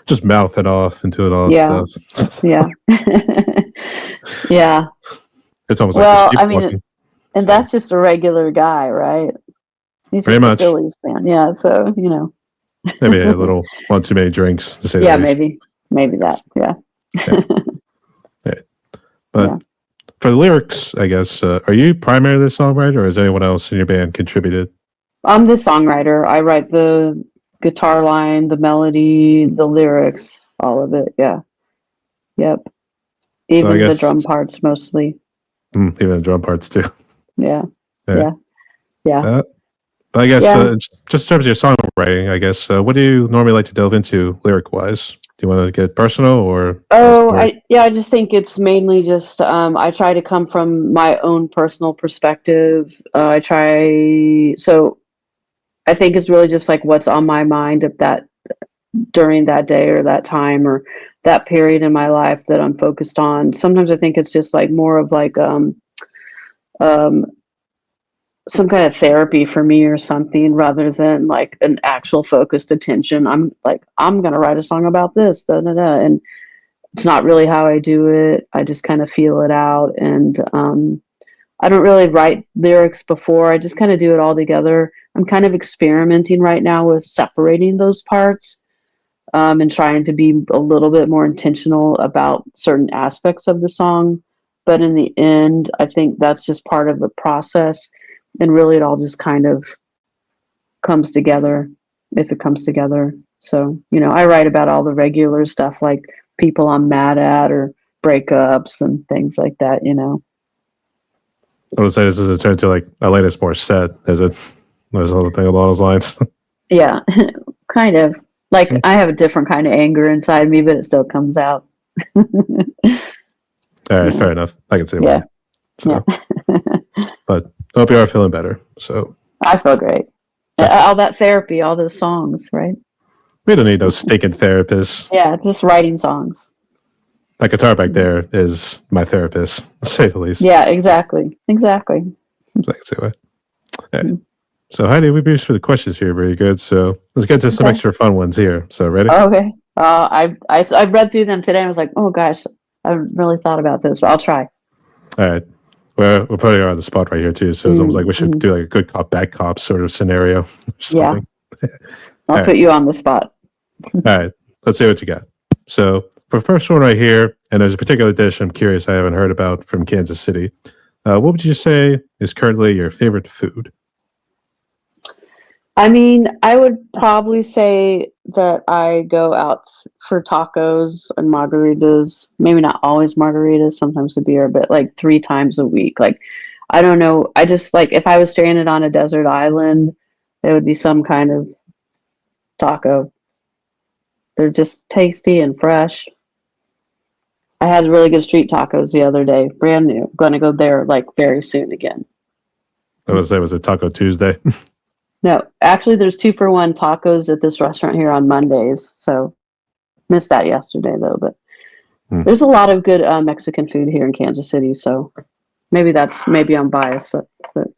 just mouth it off and doing all that Yeah. stuff. Yeah. Yeah. It's almost like just Well, keep I mean, walking. and So that's just a regular guy, right? He's pretty just a much, Phillies fan. Yeah. So, maybe a little one too many drinks to say the yeah, least. maybe that. Yeah. Yeah, yeah. Yeah. But for the lyrics, I guess, are you primarily the songwriter, or has anyone else in your band contributed? I'm the songwriter. I write the guitar line, the melody, the lyrics, all of it. Yeah. Yep. So I Even the guess drum parts mostly. even the drum parts too. Yeah. Yeah. Yeah. Yeah. Uh, but I guess Yeah. just in terms of your songwriting, I guess, what do you normally like to delve into lyric wise? Do you want to get personal or Oh, more? I just think it's mainly just I try to come from my own personal perspective. So I think it's really just like what's on my mind at that during that day or that time or that period in my life that I'm focused on. Sometimes I think it's just like more of like um some kind of therapy for me or something rather than like an actual focused attention. I'm like, I'm going to write a song about this, da, da, da. And it's not really how I do it. I just kind of feel it out. And I don't really write lyrics before. I just kind of do it all together. I'm kind of experimenting right now with separating those parts and trying to be a little bit more intentional about certain aspects of the song. But in the end, I think that's just part of the process. And really, it all just kind of comes together if it comes together. So, I write about all the regular stuff like people I'm mad at or breakups and things like that. I would say this is a turn to like a latest more set. Is it? There's another thing along those lines. Yeah, kind of. Like I have a different kind of anger inside me, but it still comes out. All right, fair enough. I can see why. Yeah. So, but I hope you are feeling better. So I feel great. All that therapy, all those songs, right? We don't need no stinking therapists. Yeah, just writing songs. That guitar back there is my therapist, to say the least. Yeah, exactly. I can see why. Right. So Heidi, we've reached for the questions here very good. So let's get to some extra fun ones here. So ready? Okay. I read through them today and I was like, oh gosh, I haven't really thought about this, but I'll try. All right. Well, we're putting her on the spot right here too. So it's almost like we should do like a good cop, bad cop sort of scenario or something. Yeah. I'll put you on the spot. All right. Let's see what you got. So for the first one right here, and there's a particular dish I'm curious I haven't heard about from Kansas City. What would you say is currently your favorite food? I mean, I would probably say that I go out for tacos and margaritas. Maybe not always margaritas, sometimes a beer, but like 3 times a week. Like, I don't know. I just like if I was stranded on a desert island, it would be some kind of taco. They're just tasty and fresh. I had really good street tacos the other day, brand new. Going to go there like very soon again. I would say, was it Taco Tuesday? No, actually, there's 2-for-1 tacos at this restaurant here on Mondays. So missed that yesterday though. But there's a lot of good Mexican food here in Kansas City. So maybe I'm biased, but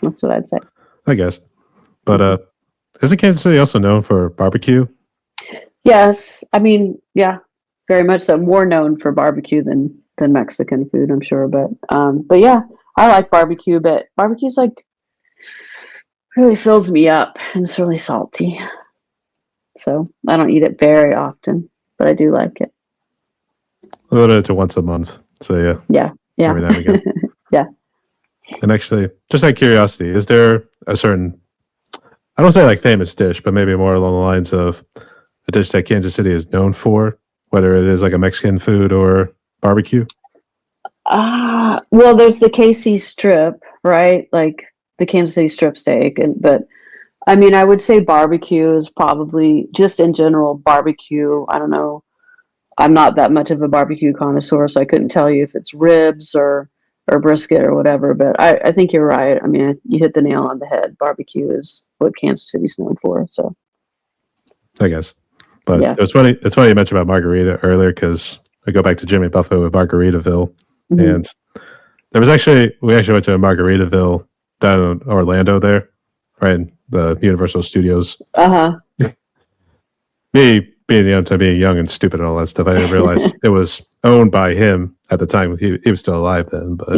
that's what I'd say. I guess. But isn't Kansas City also known for barbecue? Yes, I mean, yeah, very much so. More known for barbecue than Mexican food, I'm sure. But yeah, I like barbecue. But barbecue's like really fills me up, and it's really salty. So I don't eat it very often, but I do like it. I limit it to once a month. So yeah. Every now and again. Yeah. And actually, just out of curiosity, is there a certain, I don't say like famous dish, but maybe more along the lines of a dish that Kansas City is known for, whether it is like a Mexican food or barbecue? Well, there's the KC strip, right? Like the Kansas City strip steak, but I mean, I would say barbecue is probably just in general barbecue. I don't know. I'm not that much of a barbecue connoisseur, so I couldn't tell you if it's ribs or brisket or whatever. But I think you're right. I mean, you hit the nail on the head. Barbecue is what Kansas City's known for. So, I guess. But it's funny. It's funny you mentioned about margarita earlier because I go back to Jimmy Buffett with Margaritaville, and we actually went to a Margaritaville down in Orlando there, right in the Universal Studios. Me being young and stupid and all that stuff, I didn't realize it was owned by him at the time. He was still alive then, but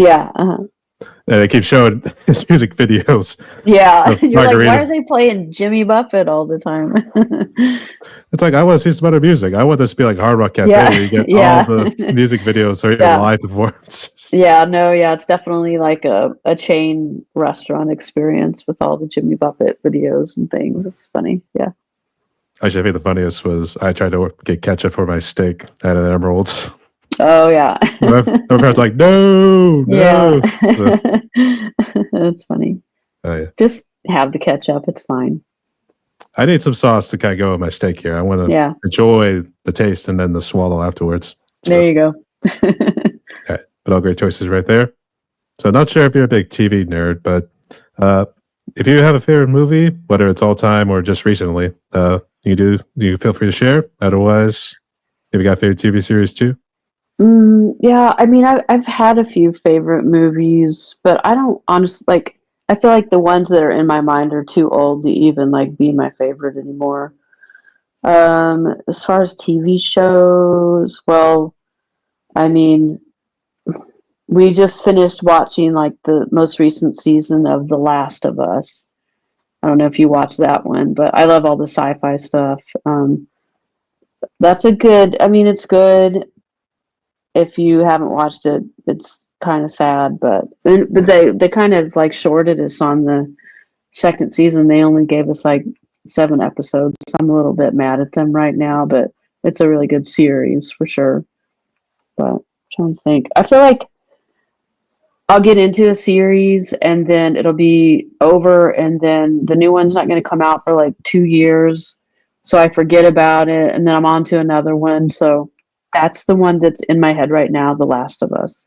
and they keep showing his music videos. Yeah, you're like, why are they playing Jimmy Buffett all the time? It's like, I want to see some other music. I want this to be like Hard Rock Cafe where you get all the music videos or live performances. It's definitely like a chain restaurant experience with all the Jimmy Buffett videos and things. It's funny, yeah. Actually, I think the funniest was I tried to get ketchup for my steak at an Emerald's. Oh, yeah. My parents were like, no. Yeah. So, that's funny. Oh, yeah. Just have the ketchup. It's fine. I need some sauce to kind of go with my steak here. I want to enjoy the taste and then the swallow afterwards. So, there you go. Okay. But all great choices right there. So not sure if you're a big TV nerd, but if you have a favorite movie, whether it's all time or just recently, you feel free to share. Otherwise, if you got a favorite TV series too. Yeah, I mean, I've had a few favorite movies, but I don't honestly I feel like the ones that are in my mind are too old to even like be my favorite anymore. As far as TV shows, well, I mean, we just finished watching like the most recent season of The Last of Us. I don't know if you watched that one, but I love all the sci-fi stuff. That's a good, I mean, it's good. If you haven't watched it, it's kind of sad, but they kind of like shorted us on the second season. They only gave us like 7 episodes. So I'm a little bit mad at them right now, but it's a really good series for sure. But I'm trying to think. I feel like I'll get into a series and then it'll be over, and then the new one's not going to come out for like 2 years. So I forget about it, and then I'm on to another one. So that's the one that's in my head right now, The Last of Us.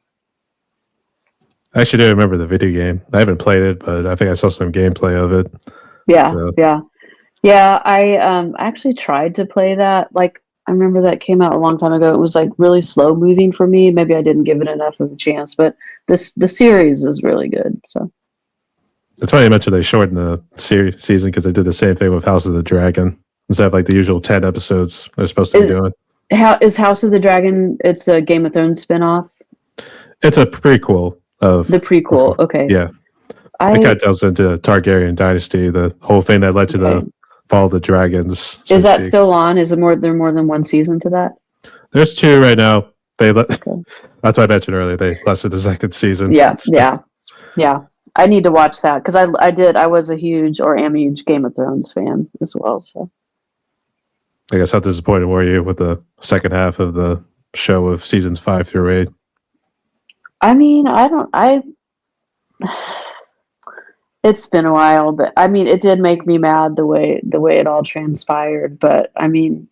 I actually do remember the video game. I haven't played it, but I think I saw some gameplay of it. Yeah, So, yeah. I actually tried to play that. Like I remember that came out a long time ago. It was like really slow moving for me. Maybe I didn't give it enough of a chance, but the series is really good. So it's funny you mentioned they shortened the season because they did the same thing with House of the Dragon. Instead of like the usual 10 episodes they're supposed to be doing. How is House of the Dragon? It's a Game of Thrones spinoff. It's a prequel of The prequel. before. Okay. Yeah. It kind of delves into the Targaryen dynasty, the whole thing that led to the fall of the dragons. Is that still on? Is there more than one season to that? There's 2 right now. That's what I mentioned earlier. They lasted the second season. Yeah. I need to watch that because I was a huge or am a huge Game of Thrones fan as well. So I guess how disappointed were you with the second half of the show of seasons 5 through 8? I mean, it's been a while, but I mean, it did make me mad the way it all transpired. But I mean,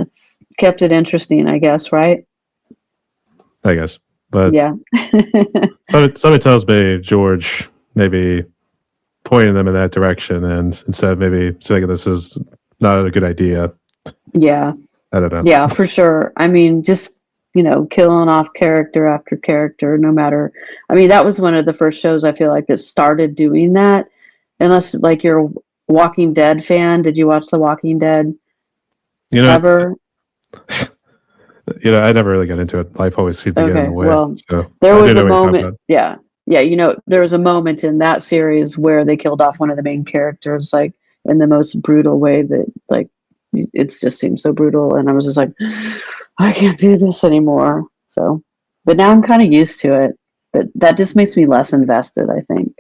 it's kept it interesting, I guess, right? I guess, but yeah. somebody tells me George maybe pointing them in that direction, and instead of maybe saying this is not a good idea. Yeah. I don't know. Yeah, for sure. I mean, just killing off character after character, no matter. I mean, that was one of the first shows I feel like that started doing that. Unless like you're a Walking Dead fan, did you watch The Walking Dead? Ever? I never really got into it. Life always seemed to get in the way. Well, so there was a moment. Yeah. There was a moment in that series where they killed off one of the main characters, like in the most brutal way that, like, it just seemed so brutal, and I was just like, I can't do this anymore. So, but now I'm kind of used to it. But that just makes me less invested, I think.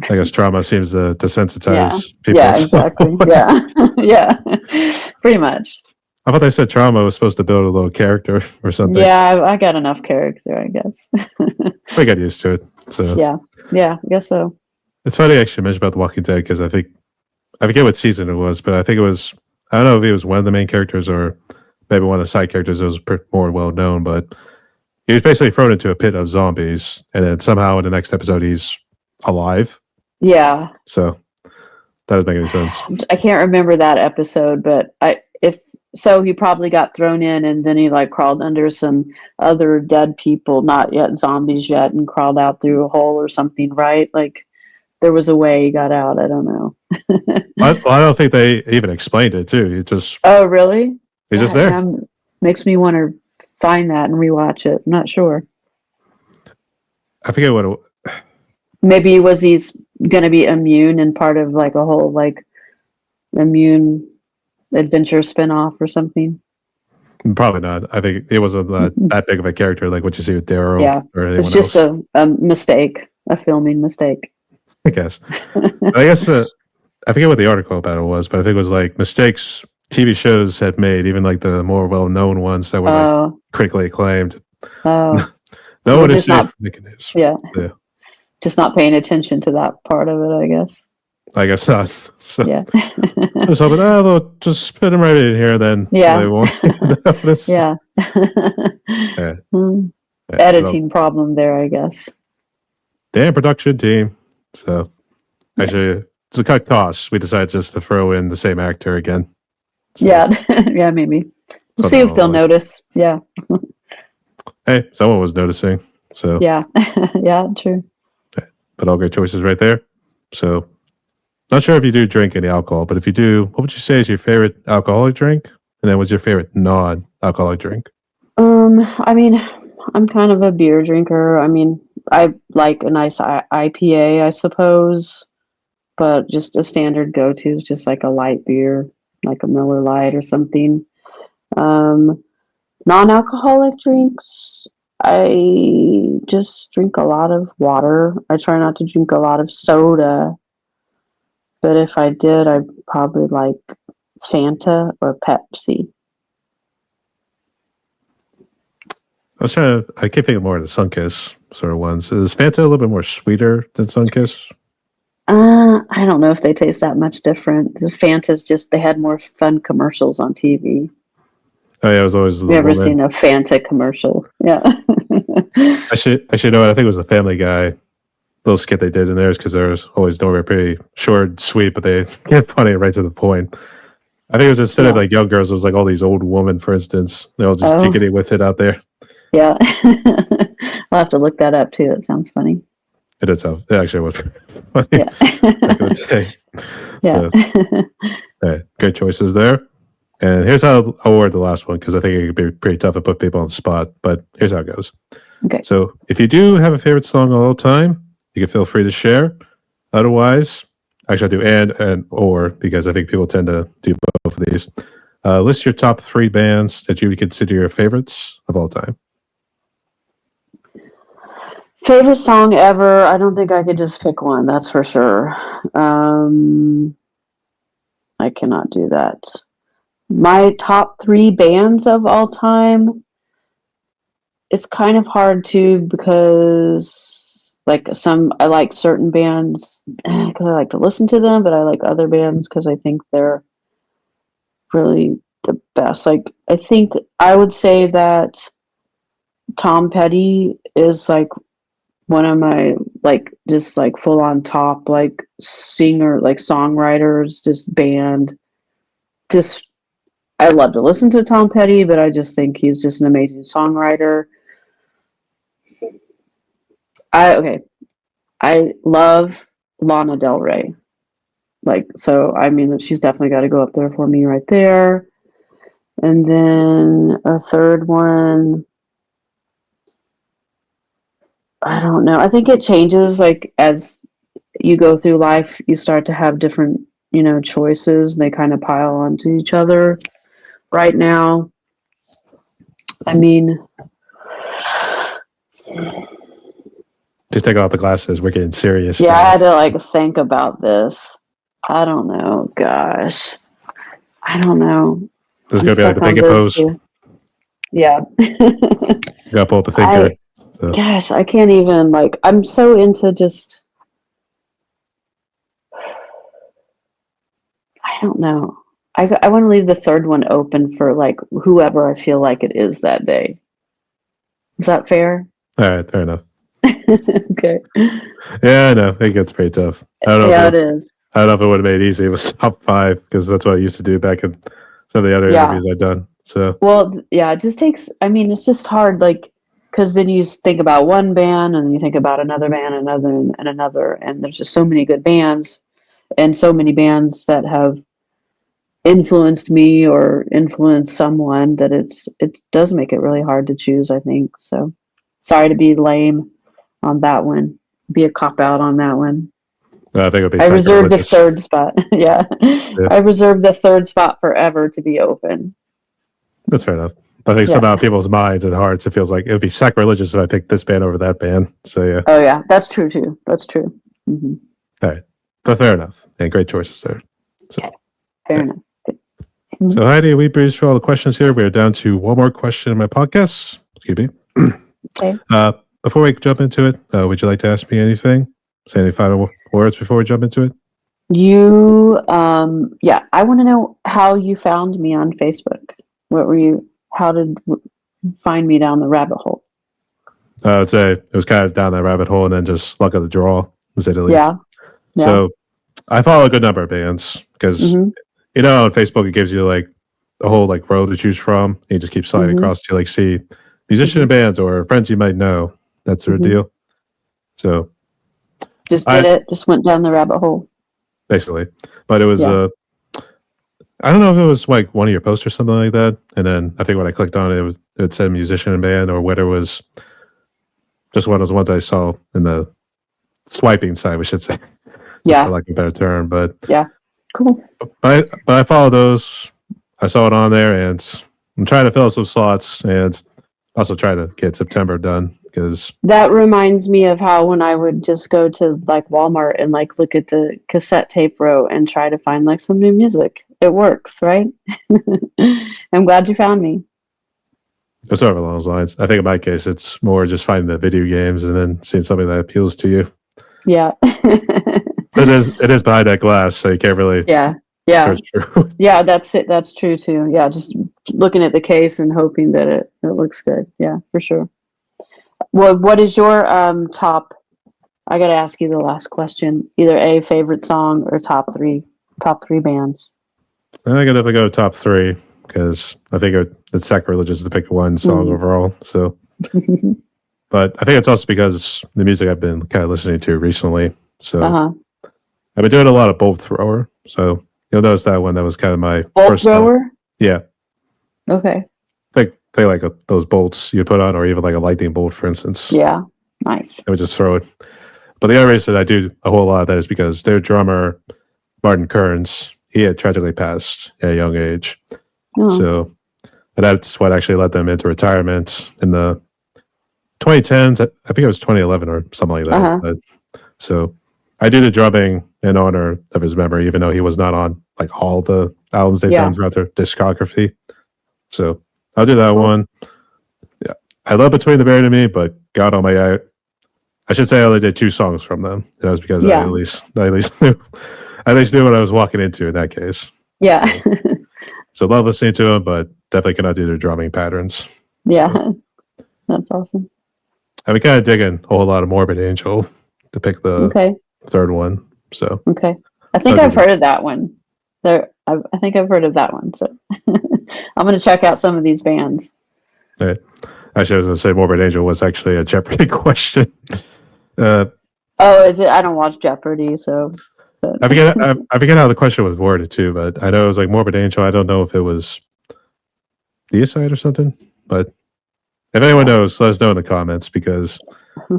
I guess trauma seems to desensitize people. Yeah, exactly. Yeah, pretty much. I thought they said trauma was supposed to build a little character or something. Yeah, I got enough character, I guess. I got used to it. So yeah, I guess so. It's funny I actually mentioned about The Walking Dead because I forget what season it was, but I think it was, I don't know if he was one of the main characters or maybe one of the side characters that was more well known, but he was basically thrown into a pit of zombies, and then somehow in the next episode he's alive. Yeah. So that doesn't make any sense. I can't remember that episode, but he probably got thrown in and then he like crawled under some other dead people, not yet zombies yet, and crawled out through a hole or something, right? Like there was a way he got out. I don't know. I don't think they even explained it too. He just Oh really? He's just there. Makes me want to find that and rewatch it. I'm not sure. I forget what maybe he's going to be immune and part of like a whole like immune adventure spinoff or something. Probably not. I think it wasn't that big of a character like what you see with Daryl. Yeah, or anyone it's just else. a mistake, a filming mistake. I guess. I guess I forget what the article about it was, but I think it was like mistakes TV shows had made, even like the more well-known ones that were like critically acclaimed. Oh, no one is making news. Yeah, just not paying attention to that part of it, I guess. I guess not. So, yeah. I was hoping, they'll just spit them right in here, then yeah, they won't. Yeah. Editing problem there, I guess. Damn production team. So actually, to cut costs, we decided just to throw in the same actor again. So, yeah, maybe. We'll see if they'll notice. Yeah. Hey, someone was noticing. So yeah, yeah, true. but all great choices right there. So, not sure if you do drink any alcohol, but if you do, what would you say is your favorite alcoholic drink? And then what's your favorite non-alcoholic drink? I mean, I'm kind of a beer drinker. I mean, I like a nice IPA, I suppose, but just a standard go-to is just like a light beer, like a Miller Lite or something. Um, Non-alcoholic drinks, I just drink a lot of water. I try not to drink a lot of soda, but if I did, I'd probably like Fanta or Pepsi. I keep thinking more of the Sunkiss sort of ones. Is Fanta a little bit more sweeter than Sunkiss? I don't know if they taste that much different. The Fanta's just, they had more fun commercials on TV. Oh yeah, it was always the You ever woman. seen a Fanta commercial? Yeah. I should know it. I think it was the Family Guy little skit they did in theirs because there was always normally pretty short, sweet, but they get funny right to the point. I think it was instead of Yeah. like young girls, it was like all these old women, for instance. They're all just Oh. jiggity with it out there. Yeah. I'll have to look that up too. It sounds funny. It did sound, it actually was funny Yeah. back in the day. Yeah. So, great choices there. And here's how I'll award the last one because I think it could be pretty tough to put people on the spot. But here's how it goes. Okay. So if you do have a favorite song of all time, you can feel free to share. Otherwise, actually, I do and or because I think people tend to do both of these. List your top 3 bands that you would consider your favorites of all time. Favorite song ever? I don't think I could just pick one. That's for sure. I cannot do that. My top 3 bands of all time. It's kind of hard to because I like certain bands because I like to listen to them, but I like other bands because I think they're really the best. Like I think I would say that Tom Petty is like one of my just full on top singer, songwriters, just band. Just I love to listen to Tom Petty, but I just think he's just an amazing songwriter. I love Lana Del Rey. So I mean she's definitely got to go up there for me right there. And then a third one, I don't know. I think it changes as you go through life, you start to have different, choices and they kind of pile onto each other. Right now, I mean, Just take off the glasses. We're getting serious. yeah, I had to think about this. I don't know. Gosh. I don't know. This is going to be like the pinky pose. Yeah. You got to pull up the finger. Gosh, I can't even, I'm so into just, I don't know. I want to leave the third one open for, whoever I feel like it is that day. Is that fair? All right, fair enough. Okay. Yeah, I know. It gets pretty tough. I don't know. Yeah, it is. I don't know if it would have made it easy. It was top 5 because that's what I used to do back in some of the other interviews I've done. So well, yeah, it just takes. I mean, it's just hard, because then you think about one band and then you think about another band, another, and there's just so many good bands and so many bands that have influenced me or influenced someone that it does make it really hard to choose. I think so. Sorry to be lame on that one. Be a cop out on that one. I think it'll be. I reserved the third spot. Yeah. I reserved the third spot forever to be open. That's fair enough. But I think somehow people's minds and hearts, it feels like it would be sacrilegious if I picked this band over that band. So yeah. Oh yeah, that's true too. That's true. Mm-hmm. All right, but fair enough. And great choices there. So, okay. Fair enough. Mm-hmm. So Heidi, we breezed through all the questions here. We are down to one more question in my podcast. Excuse me. Okay. Before we jump into it, would you like to ask me anything? Say any final words before we jump into it? I want to know how you found me on Facebook. How did you find me down the rabbit hole? I'd say it was kind of down that rabbit hole and then just luck of the draw, to say the least. Yeah. So I follow a good number of bands because, on Facebook, it gives you a whole row to choose from. And you just keep sliding across to see musician bands or friends you might know, that sort of deal. So Just did it. Just went down the rabbit hole. Basically, but it was I don't know if it was like one of your posts or something like that. And then I think when I clicked on it, it said musician and band, or whether it was just one of those ones I saw in the swiping side, we should say. Yeah. For like a better term, but yeah, cool. But I follow those. I saw it on there, and I'm trying to fill up some slots, and also try to get September done because that reminds me of how when I would just go to like Walmart and like look at the cassette tape row and try to find like some new music. It works, right? I'm glad you found me. it's sort of along those lines. I think in my case, it's more just finding the video games and then seeing something that appeals to you. Yeah. So it is behind that glass, so you can't really. Yeah. Search through. Yeah, that's it. That's true too. Yeah, just looking at the case and hoping that it looks good. Yeah, for sure. Well, what is your top? I got to ask you the last question. Either a favorite song or top three bands. I think if I go top three, because I think it's sacrilegious to pick one song overall. So, but I think it's also because the music I've been kind of listening to recently. So I've been doing a lot of bolt thrower. So you'll notice that one that was kind of my bolt first thrower. song. Yeah. Okay. Think like those bolts you put on, or even like a lightning bolt, for instance. Yeah. Nice. I would just throw it. But the other reason I do a whole lot of that is because their drummer, Martin Kearns, he had tragically passed at a young age. Oh. So that's what actually led them into retirement in the 2010s. I think it was 2011 or something like that. But, so I do the drumming in honor of his memory, even though he was not on like all the albums they've done throughout their discography. So I'll do that one. Yeah, I love Between the Buried and Me, but God Almighty, I should say I only did 2 songs from them. That was because I at least knew what I was walking into in that case. Yeah. So love listening to them, but definitely cannot do their drumming patterns. Yeah, so. That's awesome. I've been kind of digging a whole lot of Morbid Angel to pick the third one. So I think I've heard of that one. I think I've heard of that one. So I'm going to check out some of these bands. Right. Actually, I was going to say Morbid Angel was actually a Jeopardy question. Is it? I don't watch Jeopardy, so. I forget how the question was worded too, but I know it was like Morbid Angel. I don't know if it was Deicide or something, but if anyone knows, let us know in the comments, because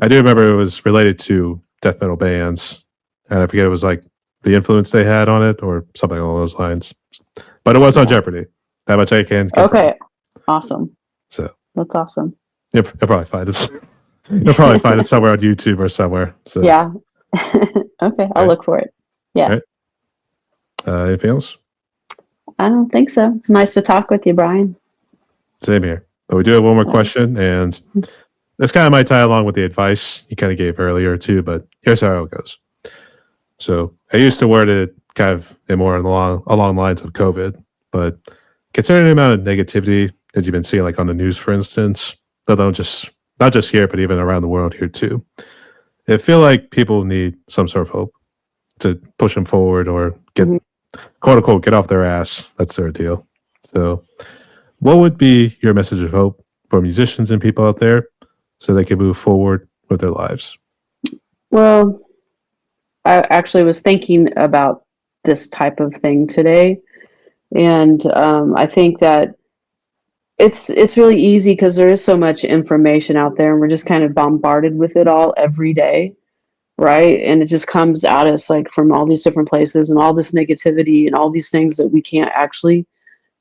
I do remember it was related to death metal bands, and I forget it was like the influence they had on it or something along those lines. But it was on Jeopardy. That much I can confirm. Okay, awesome. So that's awesome. You'll probably find it. You'll probably find it somewhere on YouTube or somewhere. So yeah. Okay, I'll look for it. Yeah. Anything else? I don't think so. It's nice to talk with you, Brian. Same here. But we do have one more question, and this kind of might tie along with the advice you kind of gave earlier too, but here's how it goes. So I used to word it kind of more along lines of COVID, but considering the amount of negativity that you've been seeing, like on the news, for instance, not just here, but even around the world here too, I feel like people need some sort of hope to push them forward or get, quote unquote, get off their ass. That's their deal. So what would be your message of hope for musicians and people out there so they can move forward with their lives? Well, I actually was thinking about this type of thing today. And I think that it's really easy because there is so much information out there and we're just kind of bombarded with it all every day. Right. And it just comes at us like from all these different places and all this negativity and all these things that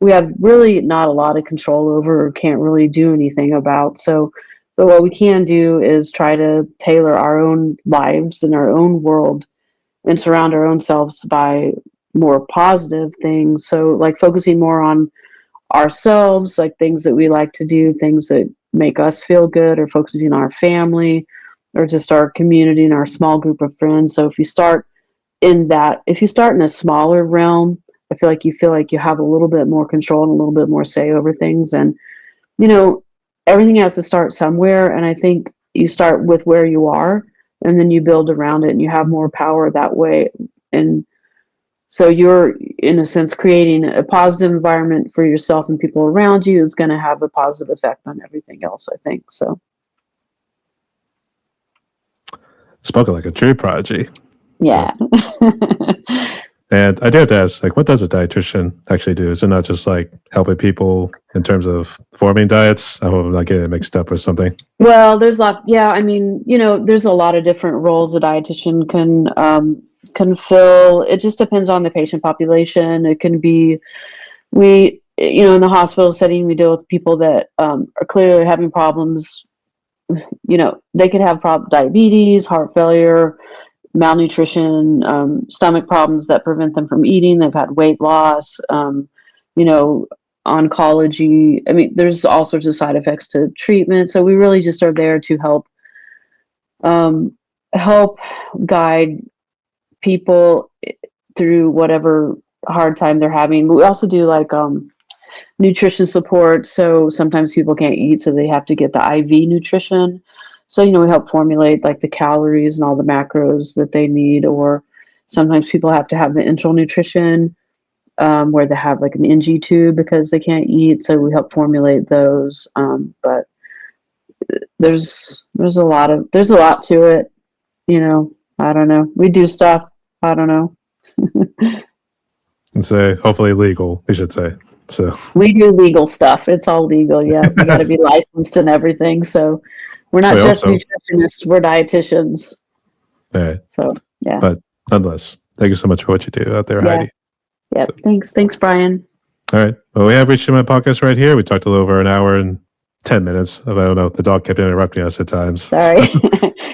we have really not a lot of control over or can't really do anything about. So, but what we can do is try to tailor our own lives and our own world and surround our own selves by more positive things. So like focusing more on ourselves, like things that we like to do, things that make us feel good, or focusing on our family, or just our community and our small group of friends. So if you start in a smaller realm, I feel like you have a little bit more control and a little bit more say over things. And, everything has to start somewhere. And I think you start with where you are and then you build around it and you have more power that way. And so you're, in a sense, creating a positive environment for yourself and people around you. It's going to have a positive effect on everything else, I think. So spoken like a true prodigy. Yeah. And I do have to ask, like, what does a dietitian actually do? Is it not just like helping people in terms of forming diets? I hope I'm not getting it mixed up or something. Well, there's a lot. Yeah, I mean, there's a lot of different roles a dietitian can fill. It just depends on the patient population. It can be in the hospital setting, we deal with people that are clearly having problems. They could have diabetes, heart failure, malnutrition, stomach problems that prevent them from eating. They've had weight loss, oncology. I mean, there's all sorts of side effects to treatment. So we really just are there to help guide people through whatever hard time they're having. But we also do like nutrition support. So sometimes people can't eat, so they have to get the IV nutrition. So, we help formulate like the calories and all the macros that they need. Or sometimes people have to have the enteral nutrition where they have like an NG tube because they can't eat. So we help formulate those. But there's a lot to it. I don't know. We do stuff. I don't know. And say, hopefully legal, we should say. So we do legal stuff. It's all legal. Yeah. We got to be licensed and everything. So we're not just nutritionists, we're dietitians. All right. So, yeah. But nonetheless, thank you so much for what you do out there, Heidi. Yeah. So. Thanks, Brian. All right. Well, we have reached my podcast right here. We talked a little over an hour and 10 minutes. I don't know. The dog kept interrupting us at times. Sorry. So.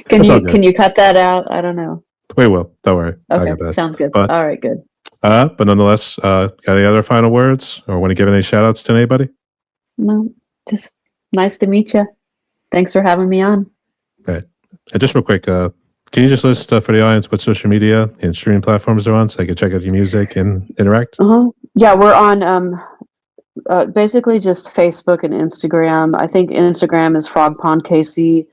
Can you cut that out? I don't know. We will. Don't worry. Okay. Sounds good. But, all right. Good. But nonetheless, got any other final words or want to give any shout outs to anybody? No, just nice to meet you. Thanks for having me on. All right. And just real quick, can you just list for the audience what social media and streaming platforms they're on so I can check out your music and interact? Yeah, we're on basically just Facebook and Instagram. I think Instagram is Frogpond KC,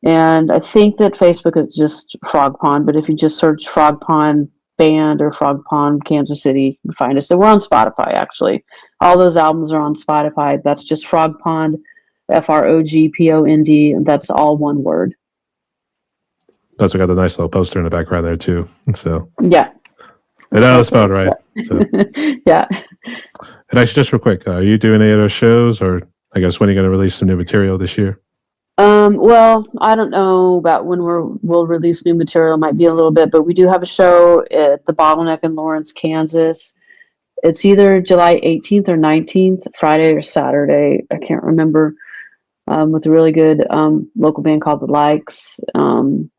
and I think that Facebook is just Frogpond. But if you just search Frogpond Band or Frogpond Kansas City, you can find us. So we're on Spotify, actually. All those albums are on Spotify. That's just Frogpond, FROGPOND, and that's all one word. Plus, we got the nice little poster in the background there, too. So yeah. That was spelled right. So. Yeah. And actually, just real quick, are you doing any other shows, or I guess when are you going to release some new material this year? Well, I don't know about when we'll release new material. It might be a little bit, but we do have a show at the Bottleneck in Lawrence, Kansas. It's either July 18th or 19th, Friday or Saturday. I can't remember. With a really good local band called The Likes. And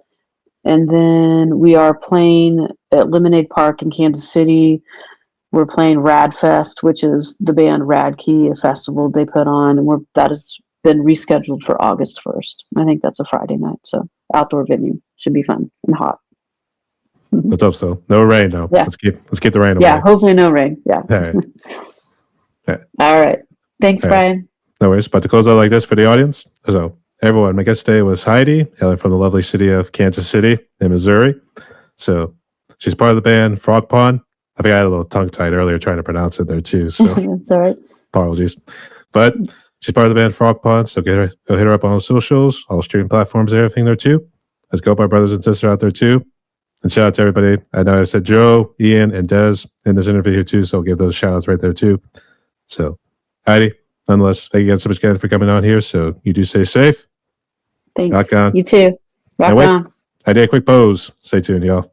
then we are playing at Lemonade Park in Kansas City. We're playing Rad Fest, which is the band Rad Key, a festival they put on, and that has been rescheduled for August 1st. I think that's a Friday night, so outdoor venue should be fun and hot. Let's hope so. No rain, though. Yeah. Let's keep the rain away. Yeah, hopefully no rain. Yeah. All right. All right. Thanks, Brian. No worries. But to close out like this for the audience, so everyone, my guest today was Heidi, hailing from the lovely city of Kansas City in Missouri. So she's part of the band Frogpond. I think I had a little tongue-tied earlier trying to pronounce it there too. So that's all right. Apologies. But she's part of the band Frogpond. So go hit her up on all socials, all streaming platforms, everything there too. Let's go, my brothers and sisters out there too. And shout out to everybody. I know I said Joe, Ian, and Des in this interview too. So I'll give those shout outs right there too. So Heidi, nonetheless, thank you guys so much again for coming on here. So you do stay safe. Thanks. Rock on. You too. Rock on. I did a quick pose. Stay tuned, y'all.